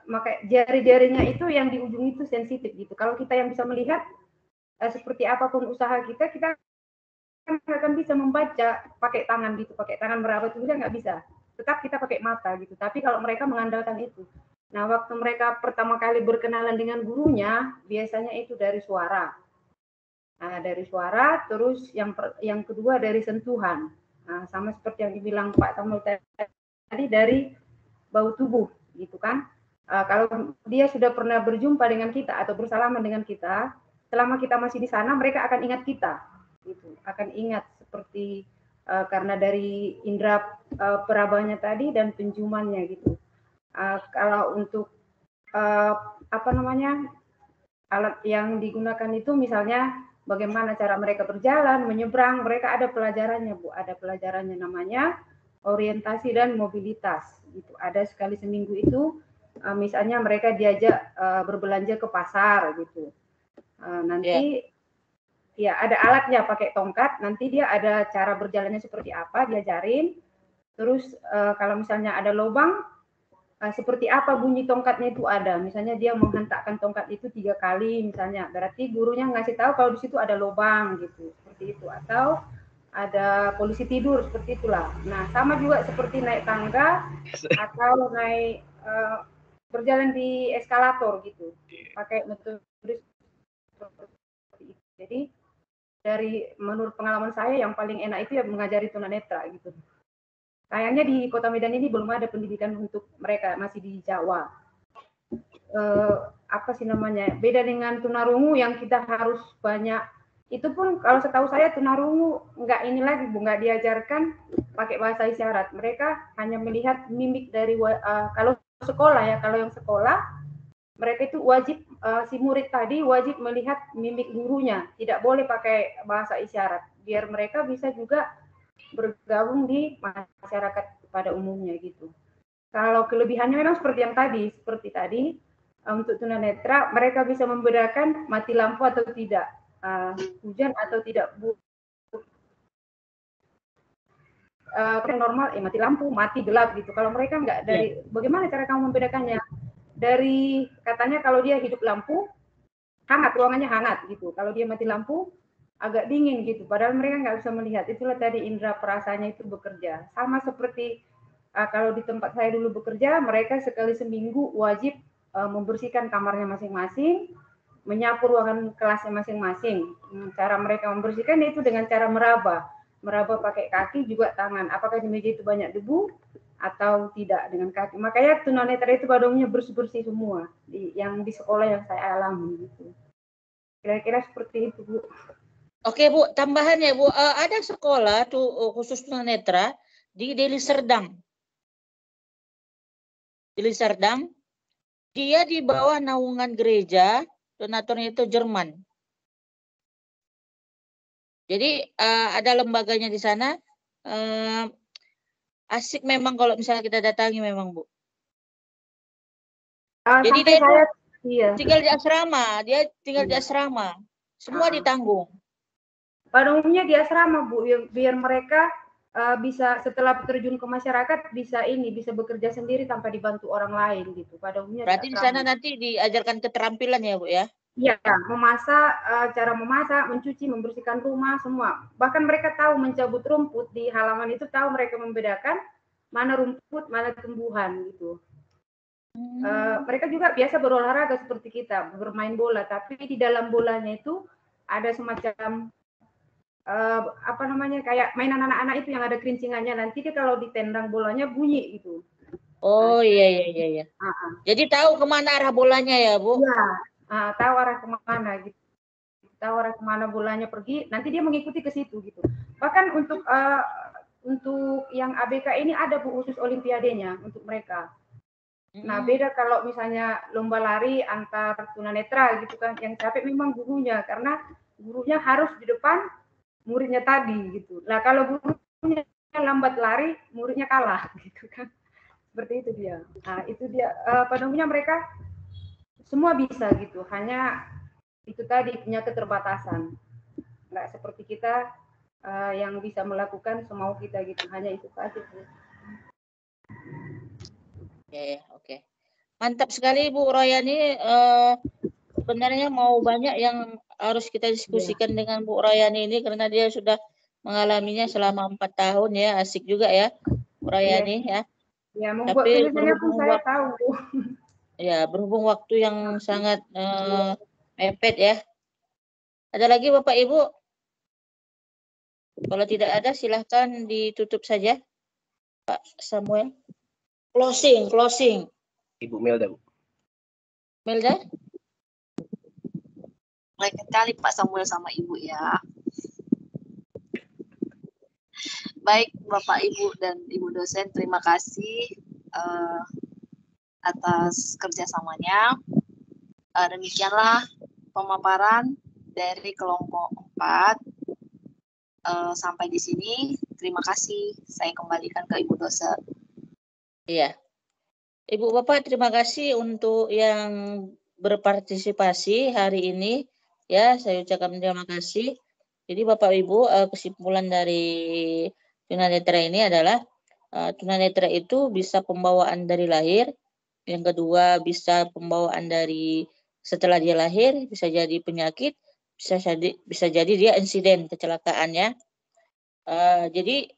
Maka jari-jarinya itu yang di ujung itu sensitif gitu. Kalau kita yang bisa melihat seperti apapun usaha kita akan bisa membaca pakai tangan gitu, pakai tangan meraba itu juga nggak bisa. Tetap kita pakai mata gitu. Tapi kalau mereka mengandalkan itu. Nah, waktu mereka pertama kali berkenalan dengan gurunya, biasanya itu dari suara. Nah, dari suara, terus yang kedua dari sentuhan. Nah, sama seperti yang dibilang Pak Samuel tadi dari bau tubuh, gitu kan. Kalau dia sudah pernah berjumpa dengan kita atau bersalaman dengan kita, selama kita masih di sana, mereka akan ingat kita. Gitu. Akan ingat seperti karena dari indera perabanya tadi dan penciumannya gitu. Kalau untuk alat yang digunakan itu misalnya bagaimana cara mereka berjalan, menyeberang, mereka ada pelajarannya Bu, ada pelajarannya namanya orientasi dan mobilitas gitu. Ada sekali seminggu itu misalnya mereka diajak berbelanja ke pasar gitu. Nanti ya ada alatnya pakai tongkat, nanti dia ada cara berjalannya seperti apa, diajarin. Terus kalau misalnya ada lubang, seperti apa bunyi tongkatnya itu ada. Misalnya dia menghentakkan tongkat itu 3 kali misalnya, berarti gurunya ngasih tahu kalau di situ ada lubang gitu, seperti itu. Atau ada polisi tidur, seperti itulah. Nah, sama juga seperti naik tangga atau naik berjalan di eskalator gitu, pakai metode seperti itu. Jadi dari menurut pengalaman saya yang paling enak itu ya mengajari tunanetra gitu. Kayaknya di Kota Medan ini belum ada pendidikan untuk mereka, masih di Jawa. Apa sih namanya? Beda dengan tunarungu yang kita harus banyak. Itu pun kalau setahu saya tunarungu nggak ini lagi Bu, nggak diajarkan pakai bahasa isyarat. Mereka hanya melihat mimik dari kalau sekolah ya, kalau yang sekolah mereka itu wajib si murid tadi wajib melihat mimik gurunya, tidak boleh pakai bahasa isyarat biar mereka bisa juga bergabung di masyarakat pada umumnya gitu. Kalau kelebihannya memang seperti tadi untuk tunanetra mereka bisa membedakan mati lampu atau tidak. hujan atau tidak, Bu. Normal, mati lampu, mati gelap gitu. Kalau mereka enggak, dari bagaimana cara kamu membedakannya? Dari katanya kalau dia hidup lampu, hangat, ruangannya hangat gitu. Kalau dia mati lampu, agak dingin gitu. Padahal mereka nggak bisa melihat. Itulah tadi indera perasaannya itu bekerja. Sama seperti kalau di tempat saya dulu bekerja, mereka sekali seminggu wajib membersihkan kamarnya masing-masing, menyapu ruangan kelasnya masing-masing. Cara mereka membersihkan itu dengan cara meraba pakai kaki juga tangan. Apakah di meja itu banyak debu atau tidak dengan kaki. Makanya tunanetra itu pada umumnya bersih-bersih semua yang di sekolah yang saya alami gitu. Kira-kira seperti itu, Bu. Oke, Bu, tambahannya, Bu, ada sekolah tuh khusus tunanetra di Deli Serdang. Deli Serdang, dia di bawah naungan gereja, donaturnya itu Jerman. Jadi ada lembaganya di sana. Asik memang kalau misalnya kita datangi memang, Bu. Jadi dia tinggal di asrama, semua ditanggung. Pada umumnya di asrama, Bu, biar mereka bisa setelah terjun ke masyarakat bisa bekerja sendiri tanpa dibantu orang lain gitu. Pada umumnya berarti di sana nanti diajarkan keterampilan ya, Bu ya? Iya, memasak, cara memasak, mencuci, membersihkan rumah, semua. Bahkan mereka tahu mencabut rumput di halaman itu, tahu mereka membedakan mana rumput, mana tumbuhan gitu. Mereka juga biasa berolahraga seperti kita, bermain bola, tapi di dalam bolanya itu ada semacam kayak mainan anak-anak itu yang ada kerincingannya. Nanti dia kalau ditendang bolanya bunyi gitu. Oh iya. Jadi tahu kemana arah bolanya ya, Bu? Iya. Tahu arah kemana gitu, tahu arah kemana bolanya pergi, nanti dia mengikuti ke situ gitu. Bahkan untuk yang ABK ini ada, Bu, khusus olimpiadenya untuk mereka. Nah, beda kalau misalnya lomba lari antar tunanetra gitu kan, yang capek memang gurunya, karena gurunya harus di depan muridnya tadi gitu. Nah, kalau gurunya lambat lari, muridnya kalah gitu kan. Seperti itu dia. Nah, itu dia pada umumnya mereka semua bisa gitu, hanya itu tadi punya keterbatasan. Nggak seperti kita yang bisa melakukan semau kita gitu, hanya itu saja. Oke. Mantap sekali Bu Royani. Sebenarnya mau banyak yang harus kita diskusikan dengan Bu Royani ini karena dia sudah mengalaminya selama 4 tahun ya, asik juga ya Bu Royani ya. Ya, membuat penelitiannya pun saya tahu. Ya, berhubung waktu yang sangat mepet ya. Ada lagi Bapak Ibu? Kalau tidak ada silahkan ditutup saja Pak Samuel. Closing. Ibu Melda, Bu. Melda? Lain kali Pak Samuel sama Ibu ya. Baik Bapak Ibu dan Ibu dosen, terima kasih atas kerjasamanya. Demikianlah pemaparan dari kelompok 4. Sampai di sini, terima kasih. Saya kembalikan ke Ibu dosen. Iya. Ibu Bapak, terima kasih untuk yang berpartisipasi hari ini. Ya, saya ucapkan terima kasih. Jadi Bapak Ibu, kesimpulan dari tunanetra ini adalah tunanetra itu bisa pembawaan dari lahir. Yang kedua bisa pembawaan dari setelah dia lahir, bisa jadi penyakit, bisa jadi dia insiden kecelakaan ya. Jadi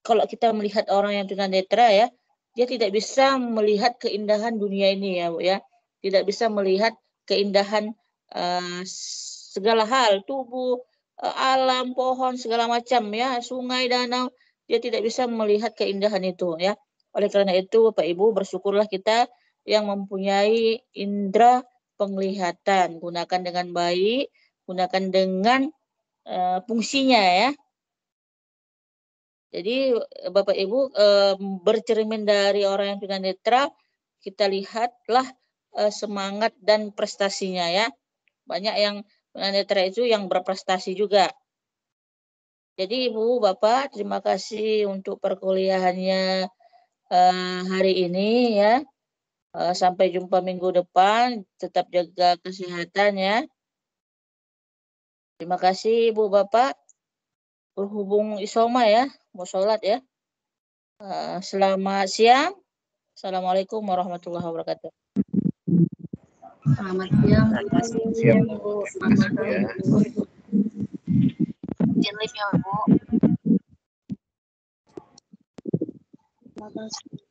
kalau kita melihat orang yang tunanetra ya, dia tidak bisa melihat keindahan dunia ini ya Bu ya. Tidak bisa melihat keindahan segala hal, tubuh, alam, pohon, segala macam ya, sungai, danau. Dia tidak bisa melihat keindahan itu ya. Oleh karena itu Bapak Ibu bersyukurlah kita yang mempunyai indera penglihatan. Gunakan dengan baik, gunakan dengan fungsinya ya. Jadi Bapak Ibu bercermin dari orang yang tunanetra, kita lihatlah semangat dan prestasinya ya. Banyak yang tunanetra itu yang berprestasi juga. Jadi Ibu, Bapak, terima kasih untuk perkuliahannya hari ini ya. Sampai jumpa minggu depan, tetap jaga kesehatan ya. Terima kasih Ibu Bapak. Berhubung Isoma ya, mau sholat ya. Selamat siang. Assalamualaikum warahmatullahi wabarakatuh. Selamat siang. Siap, Bu. Terima kasih, Bu, ya. Izin live ya, Bu. Terima kasih.